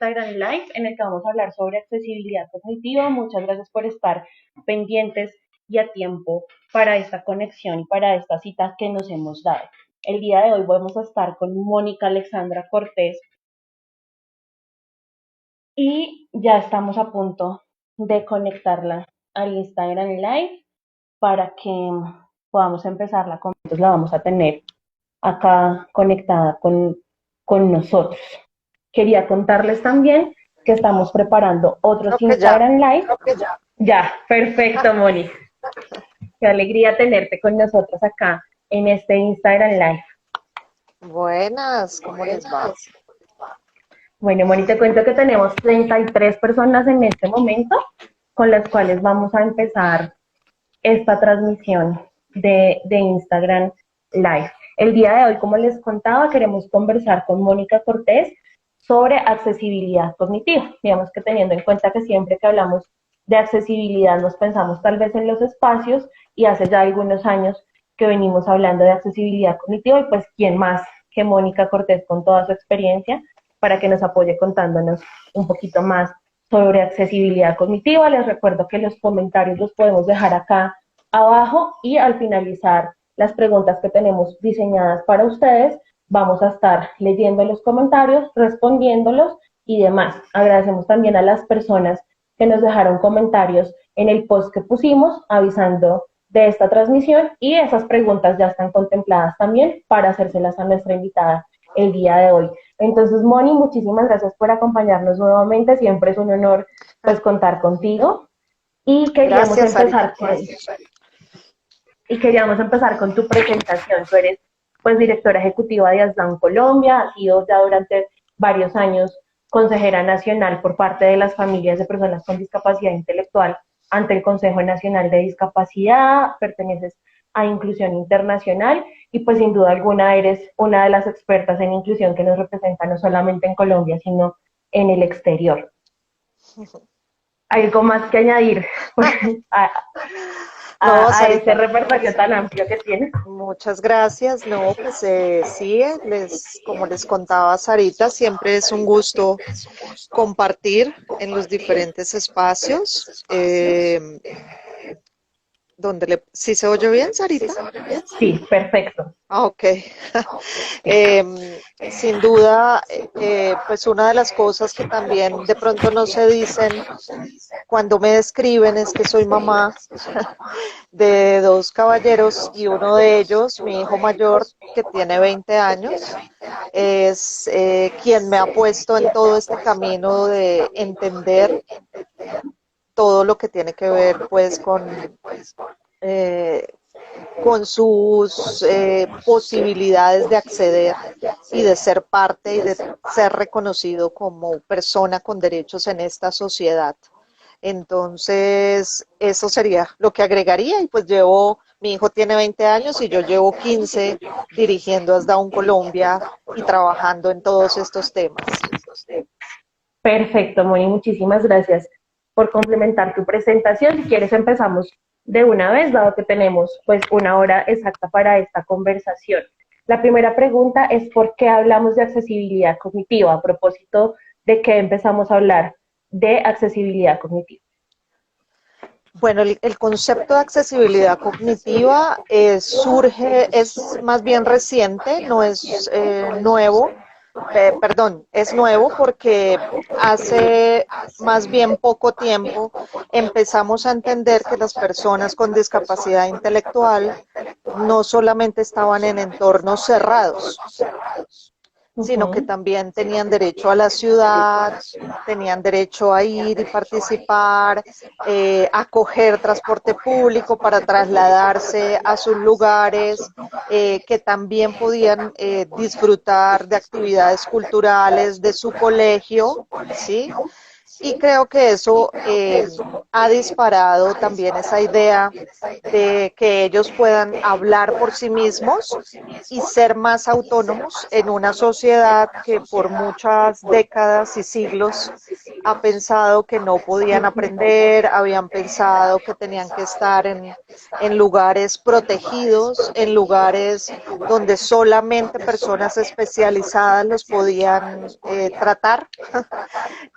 Instagram Live en el que vamos a hablar sobre accesibilidad cognitiva. Muchas gracias por estar pendientes y a tiempo para esta conexión y para esta cita que nos hemos dado. El día de hoy vamos a estar con Mónica Alexandra Cortés y ya estamos a punto de conectarla al Instagram Live para que podamos empezar la conversación. Entonces la vamos a tener acá conectada con nosotros. Quería contarles también que estamos preparando otros Instagram Live. Ya, perfecto, Moni. Qué alegría tenerte con nosotros acá en este Instagram Live. Buenas, ¿cómo les va? Bueno, Moni, te cuento que tenemos 33 personas en este momento con las cuales vamos a empezar esta transmisión de Instagram Live. El día de hoy, como les contaba, queremos conversar con Mónica Cortés sobre accesibilidad cognitiva. Digamos que teniendo en cuenta que siempre que hablamos de accesibilidad nos pensamos tal vez en los espacios y hace ya algunos años que venimos hablando de accesibilidad cognitiva y pues quién más que Mónica Cortés con toda su experiencia para que nos apoye contándonos un poquito más sobre accesibilidad cognitiva. Les recuerdo que los comentarios los podemos dejar acá abajo y al finalizar las preguntas que tenemos diseñadas para ustedes, vamos a estar leyendo los comentarios, respondiéndolos y demás. Agradecemos también a las personas que nos dejaron comentarios en el post que pusimos avisando de esta transmisión y esas preguntas ya están contempladas también para hacérselas a nuestra invitada el día de hoy. Entonces, Moni, muchísimas gracias por acompañarnos nuevamente. Siempre es un honor pues contar contigo. Y queríamos empezar con tu presentación. Tú eres pues directora ejecutiva de ASDAN Colombia, has sido ya durante varios años consejera nacional por parte de las familias de personas con discapacidad intelectual ante el Consejo Nacional de Discapacidad, perteneces a Inclusión Internacional y pues sin duda alguna eres una de las expertas en inclusión que nos representa no solamente en Colombia, sino en el exterior. ¿Algo más que añadir a ese repertorio tan amplio que tienes? Muchas gracias. No, pues sí, como les contaba Sarita, siempre es un gusto compartir en los diferentes espacios. ¿Sí se oye bien, Sarita? Sí, perfecto. Ok. Sin duda, pues una de las cosas que también de pronto no se dicen cuando me describen es que soy mamá de dos caballeros y uno de ellos, mi hijo mayor, que tiene 20 años, es quien me ha puesto en todo este camino de entender todo lo que tiene que ver pues con sus posibilidades de acceder y de ser parte y de ser reconocido como persona con derechos en esta sociedad. Entonces, eso sería lo que agregaría y pues mi hijo tiene 20 años y yo llevo 15 dirigiendo ASDAN Colombia y trabajando en todos estos temas. Perfecto, Moni, muchísimas gracias por complementar tu presentación. Si quieres empezamos de una vez, dado que tenemos pues una hora exacta para esta conversación. La primera pregunta es ¿por qué hablamos de accesibilidad cognitiva? A propósito de que empezamos a hablar de accesibilidad cognitiva. Bueno, el concepto de accesibilidad cognitiva es más bien reciente, no es nuevo. Es nuevo porque hace más bien poco tiempo empezamos a entender que las personas con discapacidad intelectual no solamente estaban en entornos cerrados, sino que también tenían derecho a la ciudad, tenían derecho a ir y participar, a coger transporte público para trasladarse a sus lugares, que también podían disfrutar de actividades culturales de su colegio, ¿sí? Y creo que eso ha disparado también esa idea de que ellos puedan hablar por sí mismos y ser más autónomos en una sociedad que por muchas décadas y siglos ha pensado que no podían aprender, habían pensado que tenían que estar en lugares protegidos, en lugares donde solamente personas especializadas los podían tratar.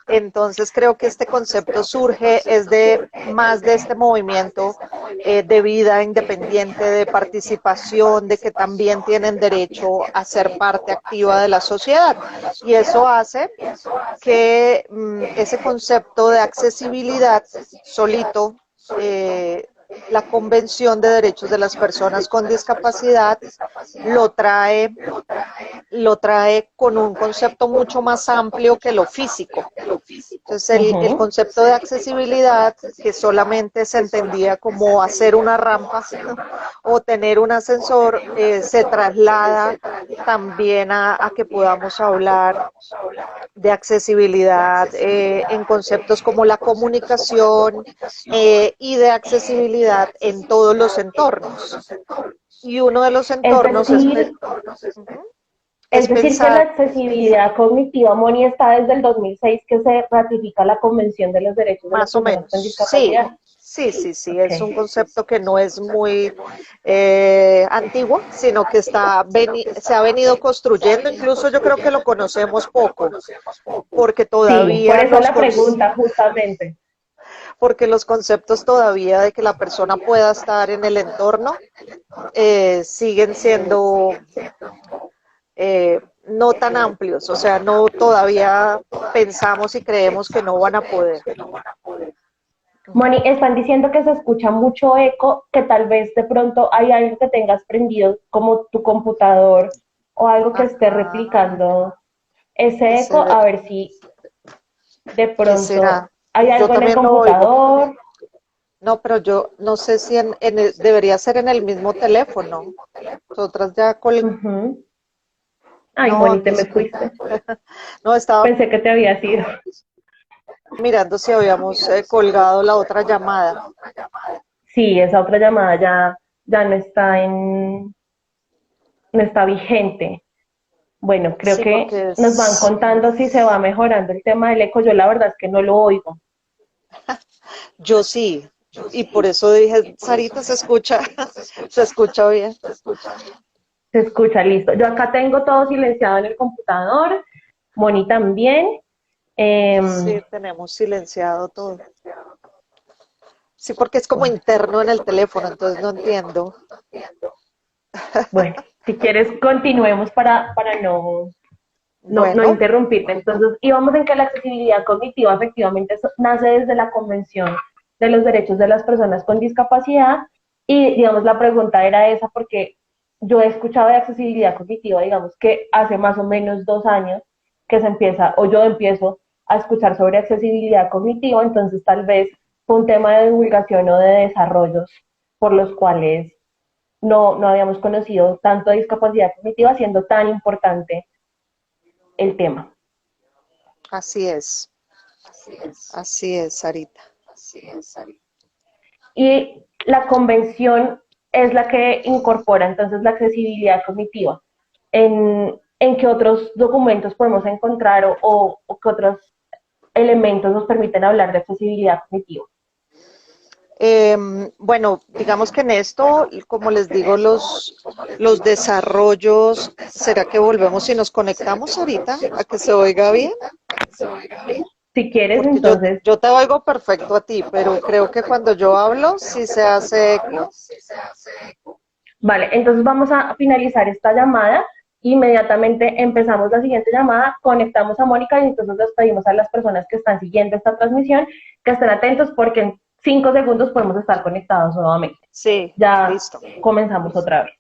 Entonces creo que este concepto surge es de más de este movimiento de vida independiente, de participación, de que también tienen derecho a ser parte activa de la sociedad. Y eso hace que ese concepto de accesibilidad solito, la Convención de Derechos de las Personas con Discapacidad lo trae, lo trae con un concepto mucho más amplio que lo físico. Entonces, el concepto de accesibilidad, que solamente se entendía como hacer una rampa o tener un ascensor, se traslada también a que podamos hablar de accesibilidad en conceptos como la comunicación y de accesibilidad en todos los entornos. Y uno de los Es entornos decir, es es decir que la pensar accesibilidad cognitiva, Moni, está desde el 2006 que se ratifica la Convención de los Derechos de las más o Personas menos, con sí, Discapacidad. sí, es un Okay. concepto que no es muy antiguo, sino que se ha venido construyendo, incluso yo creo que lo conocemos poco, porque Sí, por todavía eso la pregunta, justamente. porque los conceptos todavía de que la persona pueda estar en el entorno siguen siendo no tan amplios, o sea, no todavía pensamos y creemos que no van a poder. Moni, están diciendo que se escucha mucho eco, que tal vez de pronto hay algo que tengas prendido como tu computador o algo que esté Ajá, replicando ese que se eco, ve, a ver si de ¿qué pronto será? hay Yo algo en el también lo oigo. computador. No, pero yo no sé si debería ser en el mismo teléfono. Nosotras ya Ujú. Ay, no, Moni, te aquí me estoy. fuiste. No, estaba Pensé que te había ido. mirando si habíamos colgado la otra llamada. Sí, esa otra llamada ya no está no está vigente. Bueno, creo Sí, que porque nos van es, contando si se va mejorando el tema del eco. Yo la verdad es que no lo oigo. yo sí. Y por eso dije, Sarita se escucha, se escucha bien. Se escucha, listo. Yo acá tengo todo silenciado en el computador, Moni también. Sí, Eh, tenemos silenciado todo. Sí, porque es como interno en el teléfono, entonces no entiendo. bueno, si quieres continuemos para no Bueno, interrumpirte. Entonces, íbamos en que la accesibilidad cognitiva efectivamente nace desde la Convención de los Derechos de las Personas con Discapacidad y, digamos, la pregunta era esa porque yo he escuchado de accesibilidad cognitiva, digamos, que hace más o menos 2 años que se empieza, o yo empiezo a escuchar sobre accesibilidad cognitiva, entonces tal vez fue un tema de divulgación o de desarrollos por los cuales no habíamos conocido tanto de discapacidad cognitiva siendo tan importante el tema. así es, Sarita. Y la convención es la que incorpora entonces la accesibilidad cognitiva. ¿En qué otros documentos podemos encontrar o qué otros elementos nos permiten hablar de accesibilidad cognitiva? Bueno, digamos que en esto, como les digo, los desarrollos, ¿será que volvemos y nos conectamos ahorita a que se oiga bien? Si quieres, Porque entonces, yo te oigo perfecto a ti, pero creo que cuando yo hablo sí se hace eco. vale, entonces vamos a finalizar esta llamada. Inmediatamente empezamos la siguiente llamada, conectamos a Mónica y entonces les pedimos a las personas que están siguiendo esta transmisión que estén atentos porque en 5 segundos podemos estar conectados nuevamente. Sí, Ya listo. comenzamos otra vez.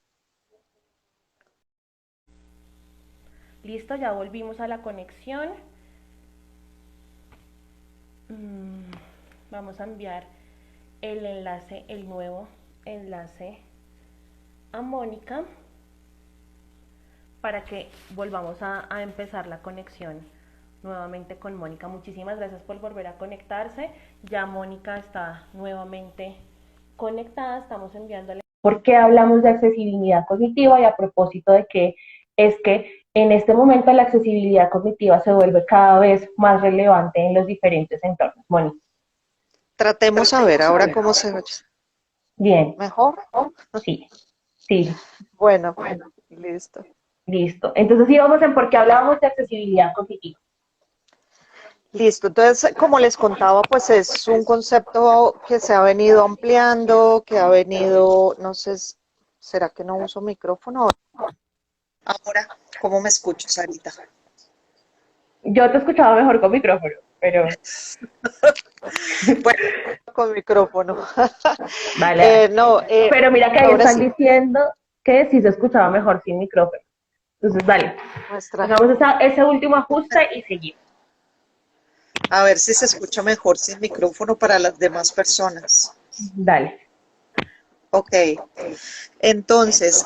Listo, ya volvimos a la conexión. Vamos a enviar el enlace, el nuevo enlace a Mónica para que volvamos a empezar la conexión nuevamente con Mónica. Muchísimas gracias por volver a conectarse. Ya Mónica está nuevamente conectada, estamos enviándole. ¿Por qué hablamos de accesibilidad cognitiva y a propósito de qué es que En este momento la accesibilidad cognitiva se vuelve cada vez más relevante en los diferentes entornos. Bueno, Tratemos a ver ahora cómo se oye. bien, ¿Mejor? sí, sí, Bueno, listo. listo. Entonces íbamos en por qué hablábamos de accesibilidad cognitiva. Listo, entonces, como les contaba, pues es un concepto que se ha venido ampliando, que ha venido, no sé, ¿será que no uso micrófono? Ahora, ¿cómo me escucho, Sarita? Yo te escuchaba mejor con micrófono, pero Bueno, con micrófono. vale, dale. No, Pero mira que ahí ahora están sí, diciendo que sí se escuchaba mejor sin micrófono. Entonces, dale, muestra. hagamos ese último ajuste y seguimos. A ver si se escucha mejor sin micrófono para las demás personas. Dale. Ok, entonces,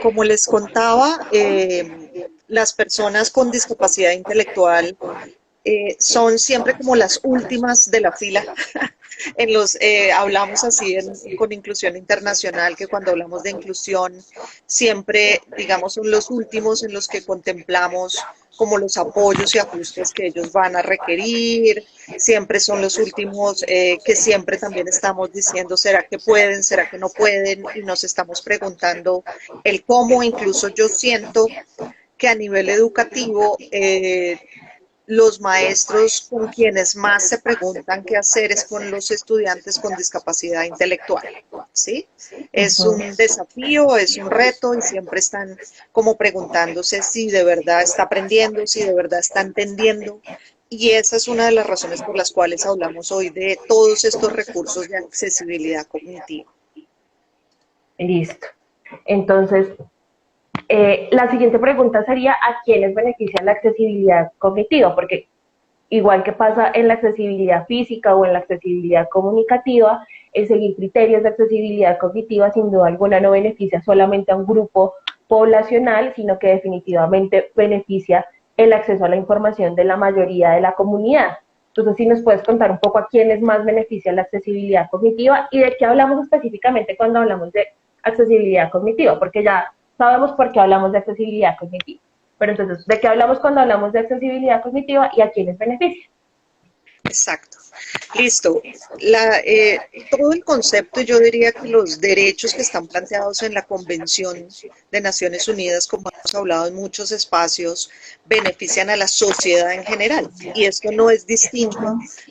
como les contaba, las personas con discapacidad intelectual son siempre como las últimas de la fila. Hablamos así con inclusión internacional, que cuando hablamos de inclusión, siempre, digamos, son los últimos en los que contemplamos como los apoyos y ajustes que ellos van a requerir, siempre son los últimos que siempre también estamos diciendo, ¿será que pueden? ¿Será que no pueden? Y nos estamos preguntando el cómo, incluso yo siento que a nivel educativo los maestros con quienes más se preguntan qué hacer es con los estudiantes con discapacidad intelectual, ¿sí? Es Ujú. un desafío, es un reto y siempre están como preguntándose si de verdad está aprendiendo, si de verdad está entendiendo. Y esa es una de las razones por las cuales hablamos hoy de todos estos recursos de accesibilidad cognitiva. Listo. Entonces, la siguiente pregunta sería, ¿a quiénes beneficia la accesibilidad cognitiva? Porque igual que pasa en la accesibilidad física o en la accesibilidad comunicativa, el seguir criterios de accesibilidad cognitiva sin duda alguna no beneficia solamente a un grupo poblacional, sino que definitivamente beneficia el acceso a la información de la mayoría de la comunidad. Entonces, si nos puedes contar un poco a quiénes más beneficia la accesibilidad cognitiva y de qué hablamos específicamente cuando hablamos de accesibilidad cognitiva, porque ya sabemos por qué hablamos de accesibilidad cognitiva. Pero entonces, ¿de qué hablamos cuando hablamos de accesibilidad cognitiva y a quiénes beneficia? Exacto. Listo. Todo el concepto, yo diría que los derechos que están planteados en la Convención de Naciones Unidas, como hemos hablado en muchos espacios, benefician a la sociedad en general. Y esto no es distinto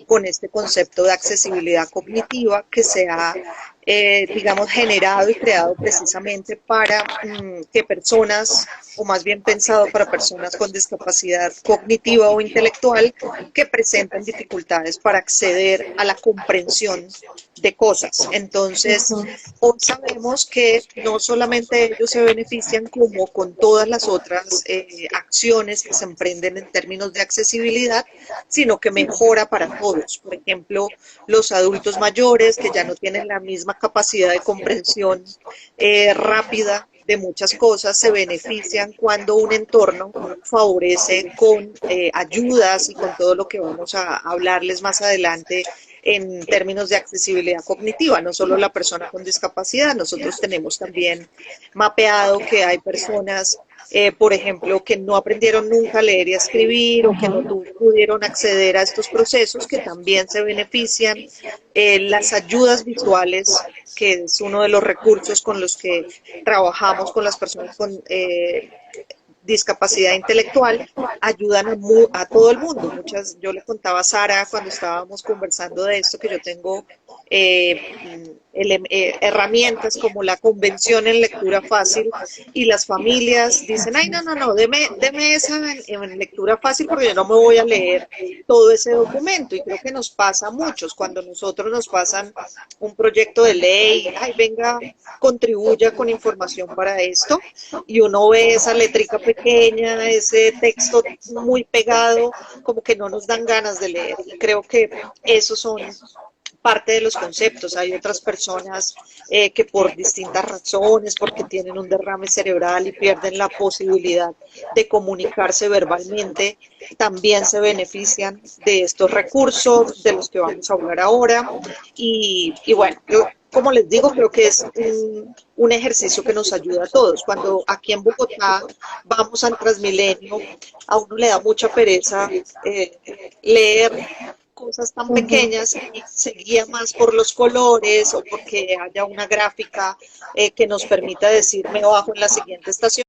con este concepto de accesibilidad cognitiva que se ha, digamos, generado y creado precisamente para que personas, o más bien pensado para personas con discapacidad cognitiva o intelectual, que presentan dificultades para acceder a la comprensión de cosas. Entonces, hoy sabemos que no solamente ellos se benefician, como con todas las otras acciones que se emprenden en términos de accesibilidad, sino que mejora para todos. Por ejemplo, los adultos mayores que ya no tienen la misma capacidad de comprensión rápida de muchas cosas se benefician cuando un entorno favorece con ayudas y con todo lo que vamos a hablarles más adelante en términos de accesibilidad cognitiva, no solo la persona con discapacidad, nosotros tenemos también mapeado que hay personas, por ejemplo, que no aprendieron nunca a leer y a escribir o que no pudieron acceder a estos procesos, que también se benefician. Las ayudas visuales, que es uno de los recursos con los que trabajamos con las personas con discapacidad intelectual, ayudan a todo el mundo. Yo le contaba a Sara cuando estábamos conversando de esto que yo tengo herramientas como la convención en lectura fácil y las familias dicen, ay, no, deme esa en lectura fácil porque yo no me voy a leer todo ese documento. Y creo que nos pasa a muchos cuando nosotros nos pasan un proyecto de ley, ay, venga, contribuya con información para esto, y uno ve esa letrica pequeña, ese texto muy pegado, como que no nos dan ganas de leer. Y creo que esos son parte de los conceptos. Hay otras personas que por distintas razones, porque tienen un derrame cerebral y pierden la posibilidad de comunicarse verbalmente, también se benefician de estos recursos de los que vamos a hablar ahora. Y bueno, como les digo, creo que es un ejercicio que nos ayuda a todos. Cuando aquí en Bogotá vamos al Transmilenio, a uno le da mucha pereza leer cosas tan Ujú. pequeñas y se guía más por los colores o porque haya una gráfica que nos permita decir me bajo en la siguiente estación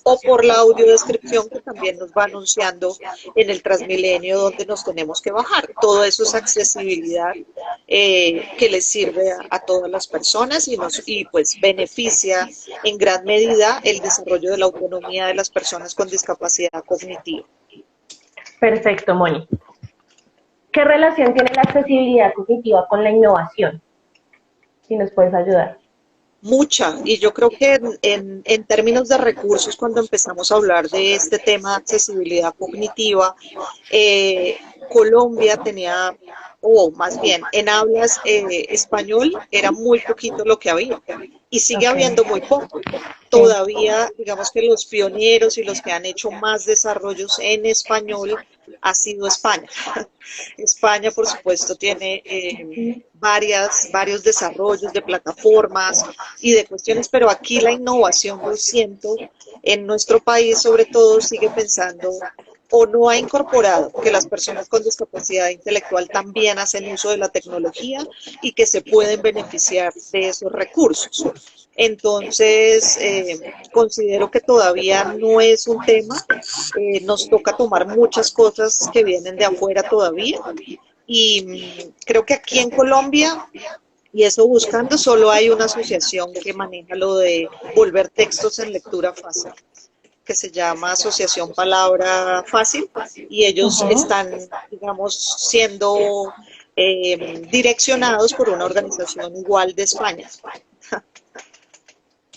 o por la audiodescripción que también nos va anunciando en el Transmilenio donde nos tenemos que bajar. Todo eso es accesibilidad que les sirve a todas las personas y pues beneficia en gran medida el desarrollo de la autonomía de las personas con discapacidad cognitiva. Perfecto, Moni. ¿Qué relación tiene la accesibilidad cognitiva con la innovación? Si nos puedes ayudar. Mucha, y yo creo que en términos de recursos, cuando empezamos a hablar de este tema de accesibilidad cognitiva, Colombia tenía, o más bien, en hablas español era muy poquito lo que había, y sigue Ok, habiendo muy poco. sí. Todavía, digamos que los pioneros y los que han hecho más desarrollos en español ha sido España. España, por supuesto, tiene varios desarrollos de plataformas y de cuestiones, pero aquí la innovación, yo siento, en nuestro país sobre todo sigue pensando o no ha incorporado que las personas con discapacidad intelectual también hacen uso de la tecnología y que se pueden beneficiar de esos recursos. Entonces, considero que todavía no es un tema, nos toca tomar muchas cosas que vienen de afuera todavía y creo que aquí en Colombia, y eso buscando, solo hay una asociación que maneja lo de volver textos en lectura fácil, que se llama Asociación Palabra Fácil, y ellos Ujú. están, digamos, siendo direccionados por una organización igual de España,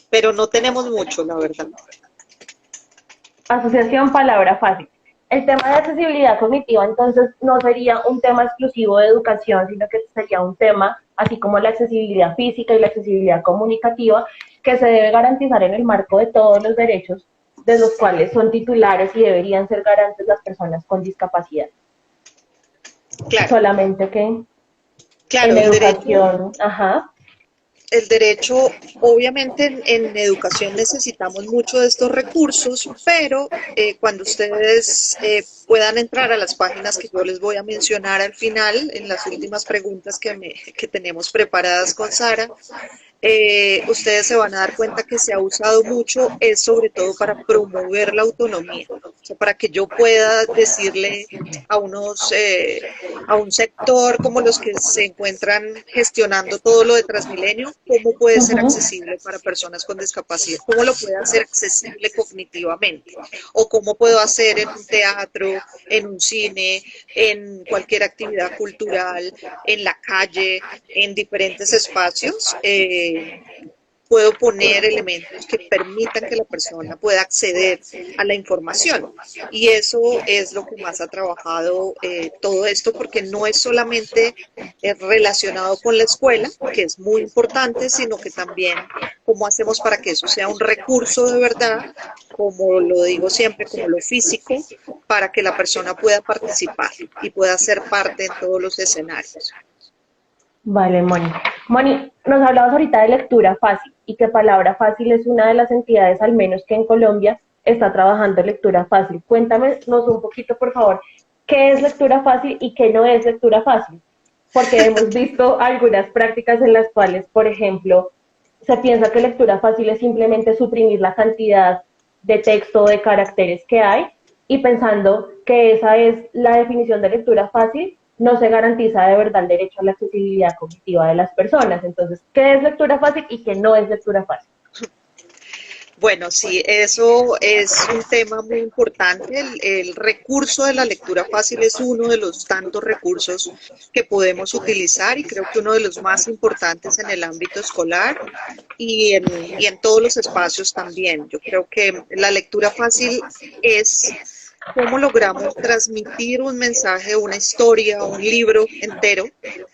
pero no tenemos mucho, la verdad. Asociación palabra fácil. El tema de accesibilidad cognitiva entonces no sería un tema exclusivo de educación, sino que sería un tema, así como la accesibilidad física y la accesibilidad comunicativa, que se debe garantizar en el marco de todos los derechos de los cuales son titulares y deberían ser garantes las personas con discapacidad. Claro, Solamente que claro, en educación, ajá, el derecho, obviamente en educación necesitamos mucho de estos recursos, pero cuando ustedes puedan entrar a las páginas que yo les voy a mencionar al final, en las últimas preguntas que tenemos preparadas con Sara, ustedes se van a dar cuenta que se ha usado mucho, es sobre todo para promover la autonomía, o sea, para que yo pueda decirle a a un sector como los que se encuentran gestionando todo lo de Transmilenio, cómo puede ser uh-huh. accesible para personas con discapacidad, cómo lo puede hacer accesible cognitivamente, o cómo puedo hacer en un teatro, en un cine, en cualquier actividad cultural, en la calle, en diferentes espacios. Puedo poner elementos que permitan que la persona pueda acceder a la información. Y eso es lo que más ha trabajado todo esto, porque no es solamente relacionado con la escuela, que es muy importante, sino que también cómo hacemos para que eso sea un recurso de verdad, como lo digo siempre, como lo físico, para que la persona pueda participar y pueda ser parte en todos los escenarios. Vale, Moni. Moni, nos hablabas ahorita de lectura fácil y que Palabra Fácil es una de las entidades, al menos que en Colombia, está trabajando en lectura fácil. Cuéntanos un poquito, por favor, qué es lectura fácil y qué no es lectura fácil. Porque hemos visto algunas prácticas en las cuales, por ejemplo, se piensa que lectura fácil es simplemente suprimir la cantidad de texto o de caracteres que hay y pensando que esa es la definición de lectura fácil, no se garantiza de verdad el derecho a la accesibilidad cognitiva de las personas. Entonces, ¿qué es lectura fácil y qué no es lectura fácil? Bueno, sí, eso es un tema muy importante. El recurso de la lectura fácil es uno de los tantos recursos que podemos utilizar y creo que uno de los más importantes en el ámbito escolar y en todos los espacios también. Yo creo que la lectura fácil es cómo logramos transmitir un mensaje, una historia, un libro entero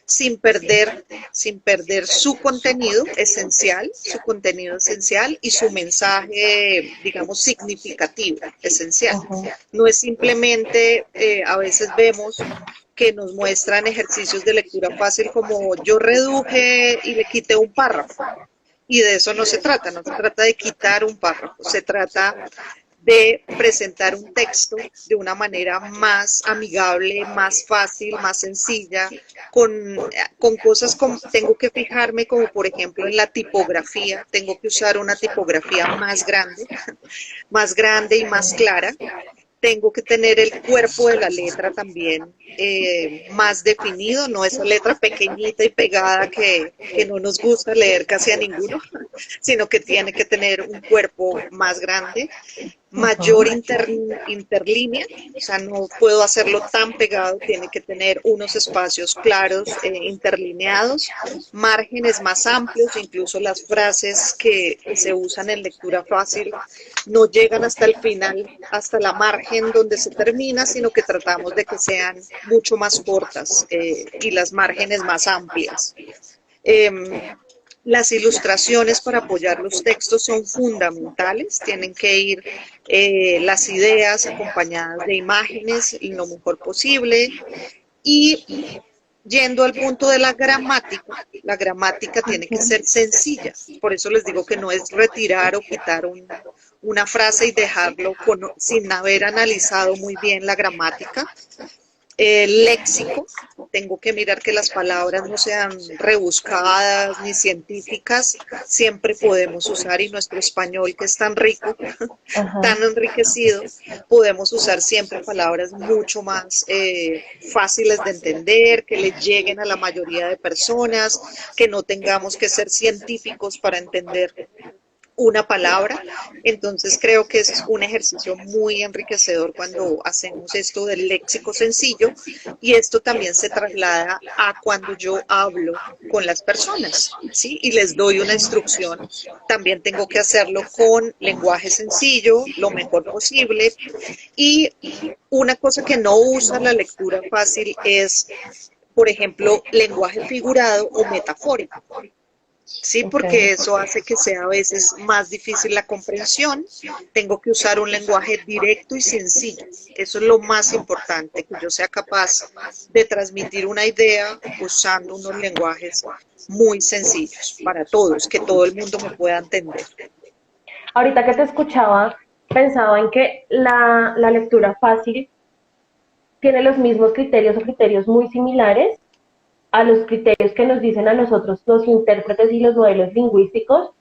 sin perder su contenido esencial y su mensaje, digamos, significativo, esencial. Ujú. No es simplemente, a veces vemos que nos muestran ejercicios de lectura fácil como yo reduje y le quité un párrafo. Y de eso no se trata de quitar un párrafo, se trata de presentar un texto de una manera más amigable, más fácil, más sencilla, con cosas como tengo que fijarme como por ejemplo en la tipografía, tengo que usar una tipografía más grande y más clara, tengo que tener el cuerpo de la letra también más definido, no esa letra pequeñita y pegada que no nos gusta leer casi a ninguno, sino que tiene que tener un cuerpo más grande, mayor Ujú. interlínea, o sea, no puedo hacerlo tan pegado, tiene que tener unos espacios claros, interlineados, márgenes más amplios, incluso las frases que se usan en lectura fácil no llegan hasta el final, hasta la margen donde se termina, sino que tratamos de que sean mucho más cortas y las márgenes más amplias. Eh, las ilustraciones para apoyar los textos son fundamentales, tienen que ir las ideas acompañadas de imágenes lo mejor posible y yendo al punto de la gramática tiene que ser sencilla, por eso les digo que no es retirar o quitar una frase y dejarlo sin haber analizado muy bien la gramática, léxico, tengo que mirar que las palabras no sean rebuscadas ni científicas, siempre podemos usar, y nuestro español que es tan rico, Ajá. tan enriquecido, podemos usar siempre palabras mucho más fáciles de entender, que les lleguen a la mayoría de personas, que no tengamos que ser científicos para entender una palabra. Entonces creo que es un ejercicio muy enriquecedor cuando hacemos esto del léxico sencillo, y esto también se traslada a cuando yo hablo con las personas, ¿sí? Y les doy una instrucción. También tengo que hacerlo con lenguaje sencillo, lo mejor posible. Y una cosa que no usa la lectura fácil es, por ejemplo, lenguaje figurado o metafórico. Sí, Ok. porque eso hace que sea a veces más difícil la comprensión. Tengo que usar un lenguaje directo y sencillo. Eso es lo más importante, que yo sea capaz de transmitir una idea usando unos lenguajes muy sencillos para todos, que todo el mundo me pueda entender. Ahorita que te escuchaba, pensaba en que la lectura fácil tiene los mismos criterios o criterios muy similares a los criterios que nos dicen a nosotros los intérpretes y los modelos lingüísticos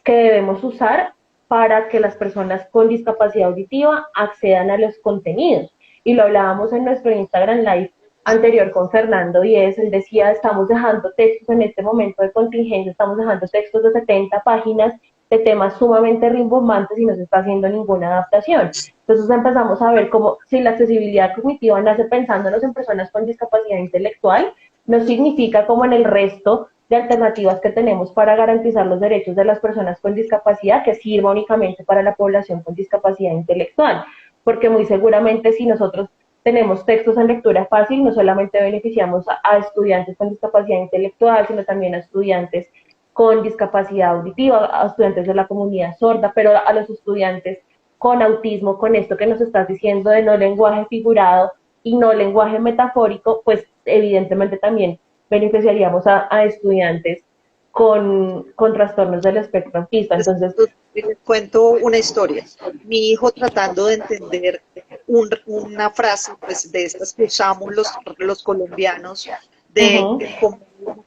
que debemos usar para que las personas con discapacidad auditiva accedan a los contenidos. Y lo hablábamos en nuestro Instagram Live anterior con Fernando y él decía, estamos dejando textos en este momento de contingencia, estamos dejando textos de 70 páginas de temas sumamente rimbombantes y no se está haciendo ninguna adaptación. Entonces empezamos a ver cómo si la accesibilidad cognitiva nace pensándonos en personas con discapacidad intelectual, no significa como en el resto de alternativas que tenemos para garantizar los derechos de las personas con discapacidad que sirva únicamente para la población con discapacidad intelectual, porque muy seguramente si nosotros tenemos textos en lectura fácil, no solamente beneficiamos a estudiantes con discapacidad intelectual, sino también a estudiantes con discapacidad auditiva, a estudiantes de la comunidad sorda, pero a los estudiantes con autismo, con esto que nos estás diciendo de no lenguaje figurado y no lenguaje metafórico, pues evidentemente también beneficiaríamos a estudiantes con trastornos del espectro autista. Entonces, Les cuento una historia. Mi hijo tratando de entender una frase pues, de estas que usamos los colombianos, de uh-huh. cómo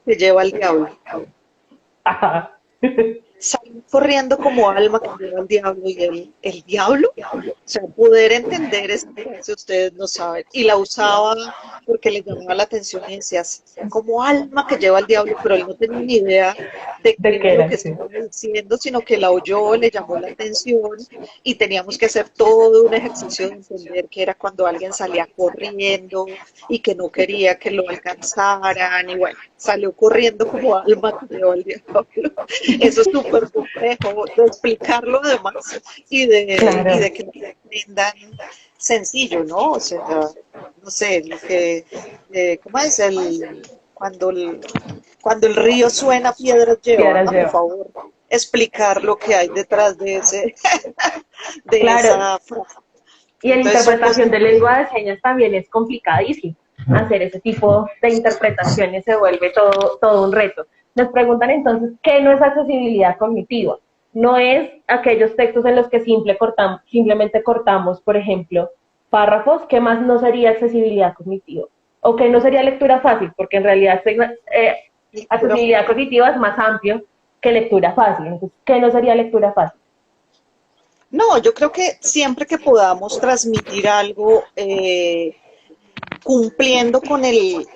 se lleva el diablo. Ajá. Salí corriendo como alma que lleva al diablo, y el diablo, o sea, poder entender esta frase ustedes no saben, y la usaba porque le llamaba la atención y decía como alma que lleva al diablo, pero él no tenía ni idea de ¿De qué qué era lo era? que Sí. estaba diciendo, sino que la oyó, le llamó la atención, y teníamos que hacer todo un ejercicio de entender que era cuando alguien salía corriendo y que no quería que lo alcanzaran, y bueno, salió corriendo como alma que lleva al diablo. Eso es súper complejo de explicarlo además, y Claro. de que lo aprendan sencillo, ¿no? O sea, no sé, lo que, ¿cómo es? cuando el río suena, piedras lleva, piedras ¿no? Por lleva. favor, explicar lo que hay detrás de de Claro, esa frase. y en Entonces son cosas. interpretación de lengua de señas también es complicadísimo. Hacer ese tipo de interpretaciones se vuelve todo un reto. Nos preguntan entonces, ¿qué no es accesibilidad cognitiva? No es aquellos textos en los que simplemente cortamos, por ejemplo, párrafos, ¿qué más no sería accesibilidad cognitiva? O que no sería lectura fácil, porque en realidad accesibilidad cognitiva es más amplio que lectura fácil. Entonces, ¿qué no sería lectura fácil? No, yo creo que siempre que podamos transmitir algo cumpliendo con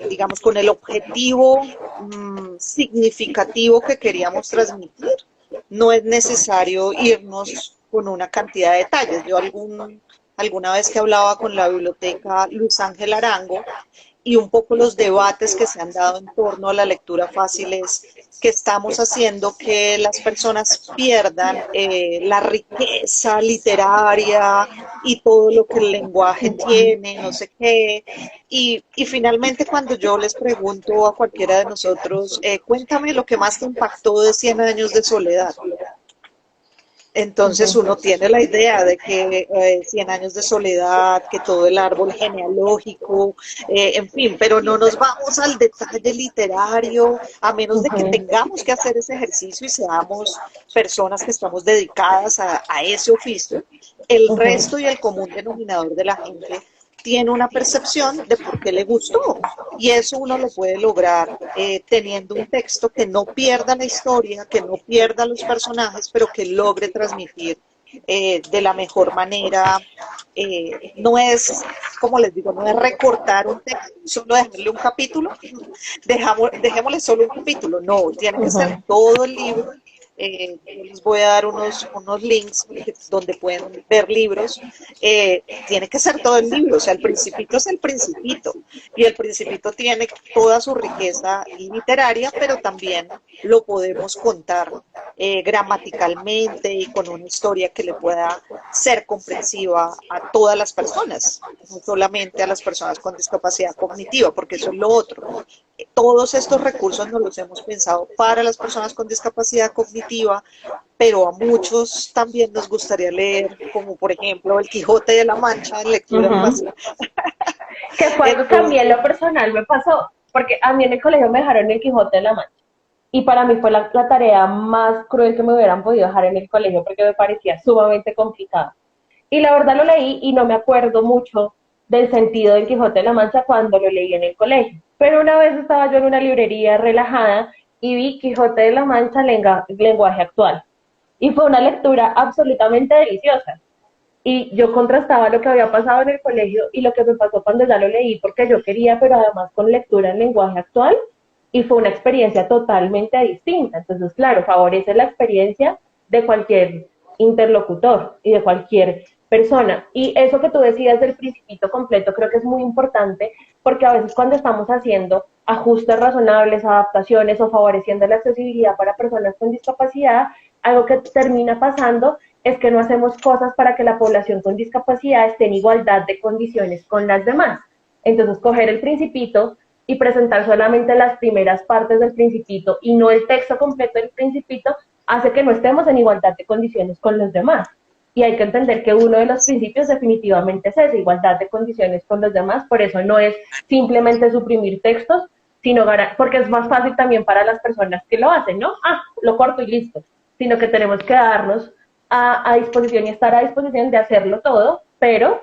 digamos, con el objetivo significativo que queríamos transmitir, no es necesario irnos con una cantidad de detalles. Yo alguna vez que hablaba con la biblioteca Luis Ángel Arango, y un poco los debates que se han dado en torno a la lectura fácil es que estamos haciendo que las personas pierdan la riqueza literaria y todo lo que el lenguaje tiene, no sé qué. Y finalmente cuando yo les pregunto a cualquiera de nosotros, cuéntame lo que más te impactó de 100 años de soledad. Entonces Uh-huh. uno tiene la idea de que 100 años de soledad, que todo el árbol genealógico, en fin, pero no nos vamos al detalle literario, a menos de que Uh-huh. tengamos que hacer ese ejercicio y seamos personas que estamos dedicadas a ese oficio. El Uh-huh. resto y el común denominador de la gente tiene una percepción de por qué le gustó. Y eso uno lo puede lograr teniendo un texto que no pierda la historia, que no pierda los personajes, pero que logre transmitir de la mejor manera. No es, como les digo, no es recortar un texto, solo dejarle un capítulo, dejémosle solo un capítulo, no, tiene que ser Uh-huh. todo el libro. Yo les voy a dar unos links donde pueden ver libros. Tiene que ser todo el libro, o sea, el Principito es el Principito, y el Principito tiene toda su riqueza literaria, pero también lo podemos contar gramaticalmente y con una historia que le pueda ser comprensiva a todas las personas, no solamente a las personas con discapacidad cognitiva, porque eso es lo otro. Todos estos recursos nos los hemos pensado para las personas con discapacidad cognitiva, pero a muchos también nos gustaría leer, como por ejemplo El Quijote de la Mancha en lectura Uh-huh. fácil. Que fue algo que a mí en Entonces, lo personal me pasó, porque a mí en el colegio me dejaron el Quijote de la Mancha. Y para mí fue la tarea más cruel que me hubieran podido dejar en el colegio porque me parecía sumamente complicada. Y la verdad lo leí y no me acuerdo mucho del sentido del Quijote de la Mancha cuando lo leí en el colegio. Pero una vez estaba yo en una librería relajada y vi Quijote de la Mancha lenguaje actual. Y fue una lectura absolutamente deliciosa. Y yo contrastaba lo que había pasado en el colegio y lo que me pasó cuando ya lo leí, porque yo quería, pero además con lectura en lenguaje actual, y fue una experiencia totalmente distinta. Entonces, claro, favorece la experiencia de cualquier interlocutor y de cualquier persona. Y eso que tú decías del principito completo creo que es muy importante, porque a veces cuando estamos haciendo ajustes razonables, adaptaciones o favoreciendo la accesibilidad para personas con discapacidad, algo que termina pasando es que no hacemos cosas para que la población con discapacidad esté en igualdad de condiciones con las demás. Entonces, coger el principito y presentar solamente las primeras partes del principito y no el texto completo del principito hace que no estemos en igualdad de condiciones con los demás. Y hay que entender que uno de los principios definitivamente es esa, igualdad de condiciones con los demás, por eso no es simplemente suprimir textos, sino porque es más fácil también para las personas que lo hacen, ¿no? Ah, lo corto y listo, sino que tenemos que darnos a disposición y estar a disposición de hacerlo todo, pero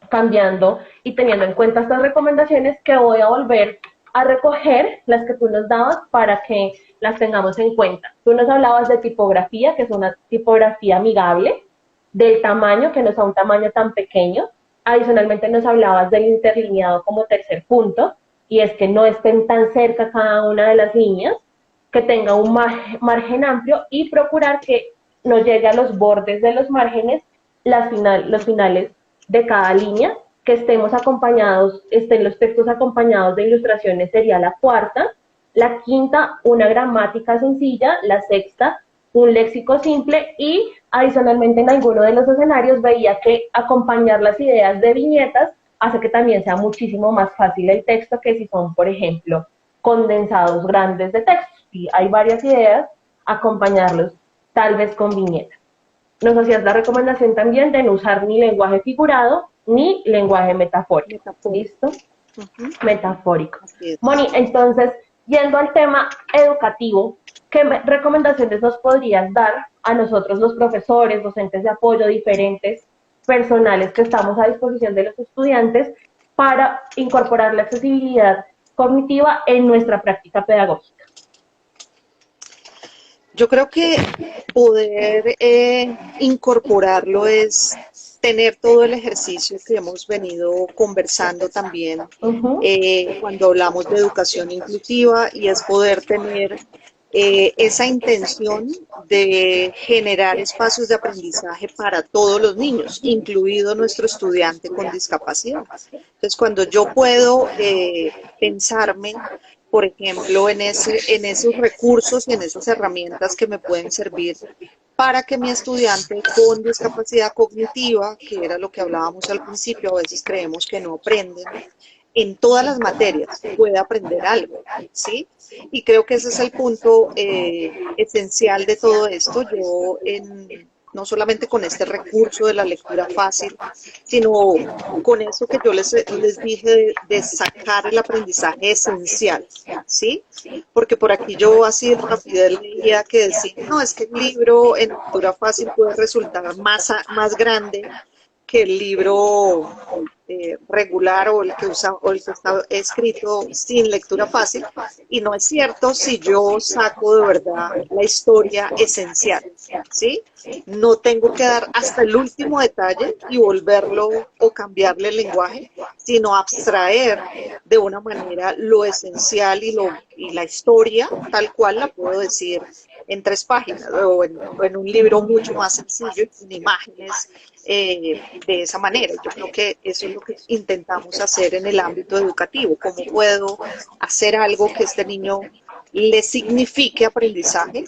cambiando y teniendo en cuenta estas recomendaciones que voy a volver a recoger, las que tú nos dabas, para que las tengamos en cuenta. Tú nos hablabas de tipografía, que es una tipografía amigable, del tamaño, que no sea un tamaño tan pequeño. Adicionalmente nos hablabas del interlineado como tercer punto, y es que no estén tan cerca cada una de las líneas, que tenga un margen amplio y procurar que no llegue a los bordes de los márgenes los finales de cada línea, que estemos acompañados, estén los textos acompañados de ilustraciones sería la cuarta, la quinta, una gramática sencilla, la sexta, un léxico simple y adicionalmente en alguno de los escenarios veía que acompañar las ideas de viñetas hace que también sea muchísimo más fácil el texto que si son, por ejemplo, condensados grandes de texto. Y hay varias ideas, acompañarlos tal vez con viñetas. Nos hacías la recomendación también de no usar ni lenguaje figurado ni lenguaje metafórico. ¿Listo? Metafórico. Moni, entonces, yendo al tema educativo, ¿qué recomendaciones nos podrías dar a nosotros los profesores, docentes de apoyo, diferentes personales que estamos a disposición de los estudiantes para incorporar la accesibilidad cognitiva en nuestra práctica pedagógica? Yo creo que poder incorporarlo es tener todo el ejercicio que hemos venido conversando también cuando hablamos de educación inclusiva, y es poder tener esa intención de generar espacios de aprendizaje para todos los niños, incluido nuestro estudiante con discapacidad. Entonces, cuando yo puedo pensarme, por ejemplo, en esos recursos y en esas herramientas que me pueden servir para que mi estudiante con discapacidad cognitiva, que era lo que hablábamos al principio, a veces creemos que no aprenden, en todas las materias puede aprender algo, ¿sí? Y creo que ese es el punto esencial de todo esto. Yo, no solamente con este recurso de la lectura fácil, sino con eso que yo les dije de sacar el aprendizaje esencial, ¿sí? Porque por aquí yo así rápido leía que decía, no, es que el libro en lectura fácil puede resultar más grande que el libro regular o el que está escrito sin lectura fácil, y no es cierto si yo saco de verdad la historia esencial, ¿sí? No tengo que dar hasta el último detalle y volverlo o cambiarle el lenguaje, sino abstraer de una manera lo esencial y la historia tal cual la puedo decir en 3 páginas o en un libro mucho más sencillo y con imágenes de esa manera. Yo creo que eso es lo que intentamos hacer en el ámbito educativo. ¿Cómo puedo hacer algo que este niño le signifique aprendizaje,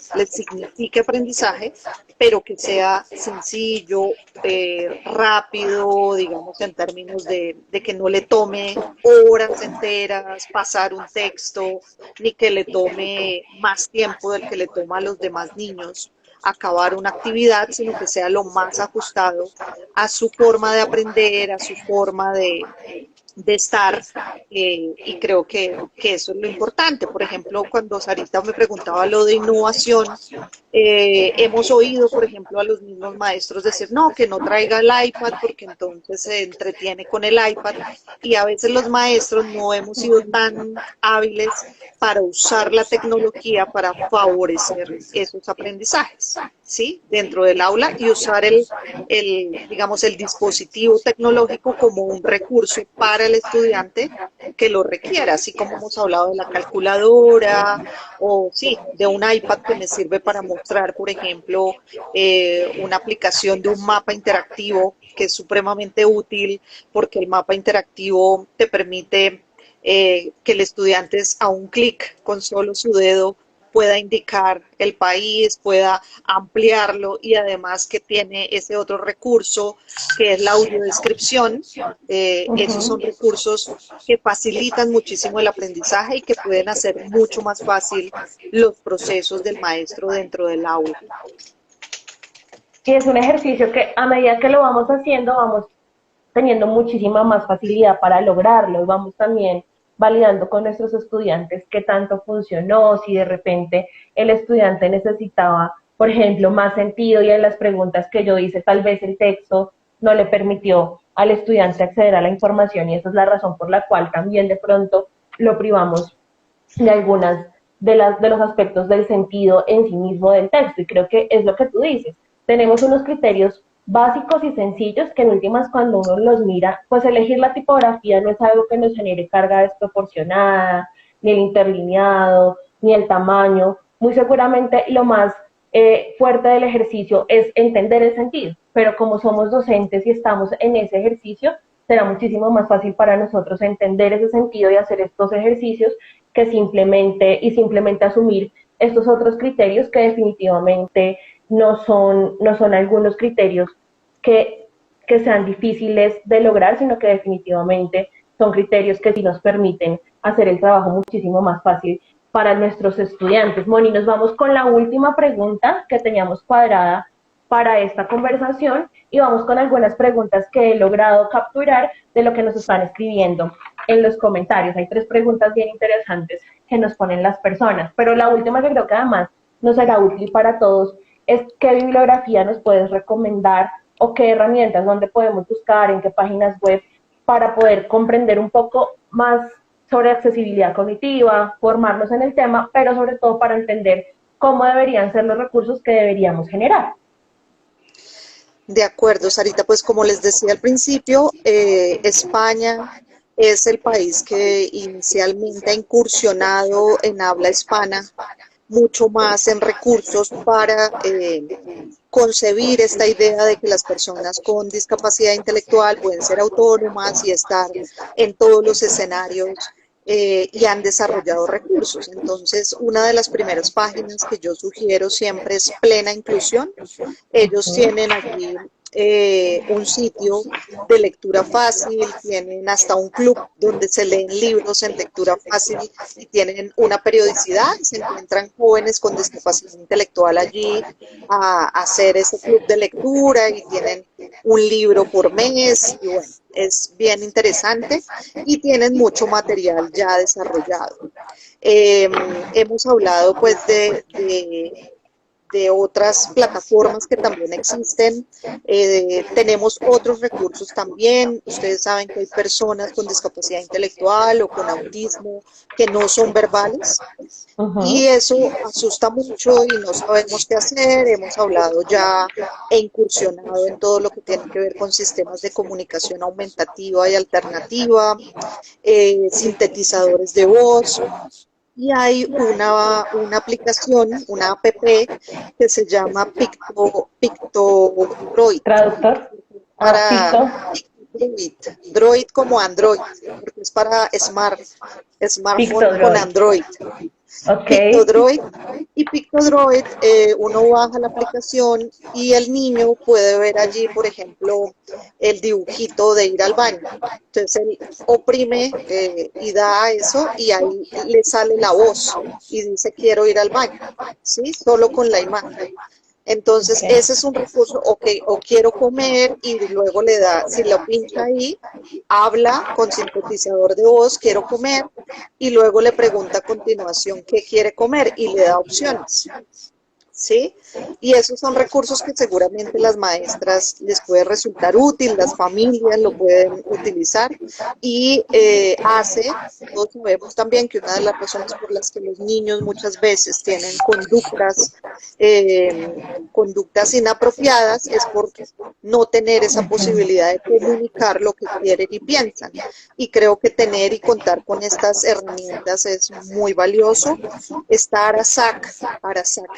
pero que sea sencillo, rápido, digamos, en términos de que no le tome horas enteras pasar un texto, ni que le tome más tiempo del que le toma a los demás niños acabar una actividad, sino que sea lo más ajustado a su forma de aprender, a su forma de estar, y creo que eso es lo importante. Por ejemplo, cuando Sarita me preguntaba lo de innovación, hemos oído, por ejemplo, a los mismos maestros decir, no, que no traiga el iPad porque entonces se entretiene con el iPad, y a veces los maestros no hemos sido tan hábiles para usar la tecnología para favorecer esos aprendizajes, ¿sí? Dentro del aula, y usar digamos, el dispositivo tecnológico como un recurso para el estudiante que lo requiera, así como hemos hablado de la calculadora o sí, de un iPad que me sirve para mostrar, por ejemplo, una aplicación de un mapa interactivo que es supremamente útil, porque el mapa interactivo te permite que el estudiante a un clic con solo su dedo pueda indicar el país, pueda ampliarlo, y además que tiene ese otro recurso que es la audiodescripción. Esos son recursos que facilitan muchísimo el aprendizaje y que pueden hacer mucho más fácil los procesos del maestro dentro del aula. Y es un ejercicio que a medida que lo vamos haciendo, vamos teniendo muchísima más facilidad para lograrlo, y vamos también validando con nuestros estudiantes qué tanto funcionó, si de repente el estudiante necesitaba, por ejemplo, más sentido, y en las preguntas que yo hice, tal vez el texto no le permitió al estudiante acceder a la información, y esa es la razón por la cual también de pronto lo privamos de algunas de los aspectos del sentido en sí mismo del texto. Y creo que es lo que tú dices, tenemos unos criterios básicos y sencillos que en últimas, cuando uno los mira, pues elegir la tipografía no es algo que nos genere carga desproporcionada, ni el interlineado, ni el tamaño. Muy seguramente lo más fuerte del ejercicio es entender el sentido, pero como somos docentes y estamos en ese ejercicio, será muchísimo más fácil para nosotros entender ese sentido y hacer estos ejercicios que simplemente asumir estos otros criterios que definitivamente no son algunos criterios que sean difíciles de lograr, sino que definitivamente son criterios que sí nos permiten hacer el trabajo muchísimo más fácil para nuestros estudiantes. Moni, nos vamos con la última pregunta que teníamos cuadrada para esta conversación y vamos con algunas preguntas que he logrado capturar de lo que nos están escribiendo en los comentarios. Hay 3 preguntas bien interesantes que nos ponen las personas, pero la última que creo que además nos será útil para todos es qué bibliografía nos puedes recomendar o qué herramientas, dónde podemos buscar, en qué páginas web, para poder comprender un poco más sobre accesibilidad cognitiva, formarnos en el tema, pero sobre todo para entender cómo deberían ser los recursos que deberíamos generar. De acuerdo, Sarita, pues como les decía al principio, España es el país que inicialmente ha incursionado en habla hispana mucho más en recursos para concebir esta idea de que las personas con discapacidad intelectual pueden ser autónomas y estar en todos los escenarios y han desarrollado recursos. Entonces, una de las primeras páginas que yo sugiero siempre es Plena Inclusión. Ellos tienen allí un sitio de lectura fácil, tienen hasta un club donde se leen libros en lectura fácil y tienen una periodicidad, se encuentran jóvenes con discapacidad intelectual allí a hacer ese club de lectura y tienen un libro por mes y bueno, es bien interesante y tienen mucho material ya desarrollado. Hemos hablado pues de otras plataformas que también existen. Tenemos otros recursos también. Ustedes saben que hay personas con discapacidad intelectual o con autismo que no son verbales y eso asusta mucho y no sabemos qué hacer. Hemos hablado ya e incursionado en todo lo que tiene que ver con sistemas de comunicación aumentativa y alternativa, sintetizadores de voz. Y hay una aplicación, una app que se llama Pictodroid. Traductor. Para Droid como Android, porque es para smartphone con Android. Okay. Pictodroid y Pictodroid, uno baja la aplicación y el niño puede ver allí, por ejemplo, el dibujito de ir al baño. Entonces él oprime y da eso y ahí le sale la voz y dice quiero ir al baño, ¿sí? Solo con la imagen. Entonces, ese es un recurso, o quiero comer y luego le da, si lo pincha ahí, habla con sintetizador de voz, quiero comer, y luego le pregunta a continuación qué quiere comer y le da opciones. ¿Sí? Y esos son recursos que seguramente las maestras les puede resultar útil, las familias lo pueden utilizar y todos sabemos también que una de las razones por las que los niños muchas veces tienen conductas inapropiadas es por no tener esa posibilidad de comunicar lo que quieren y piensan. Y creo que tener y contar con estas herramientas es muy valioso. Está Arasac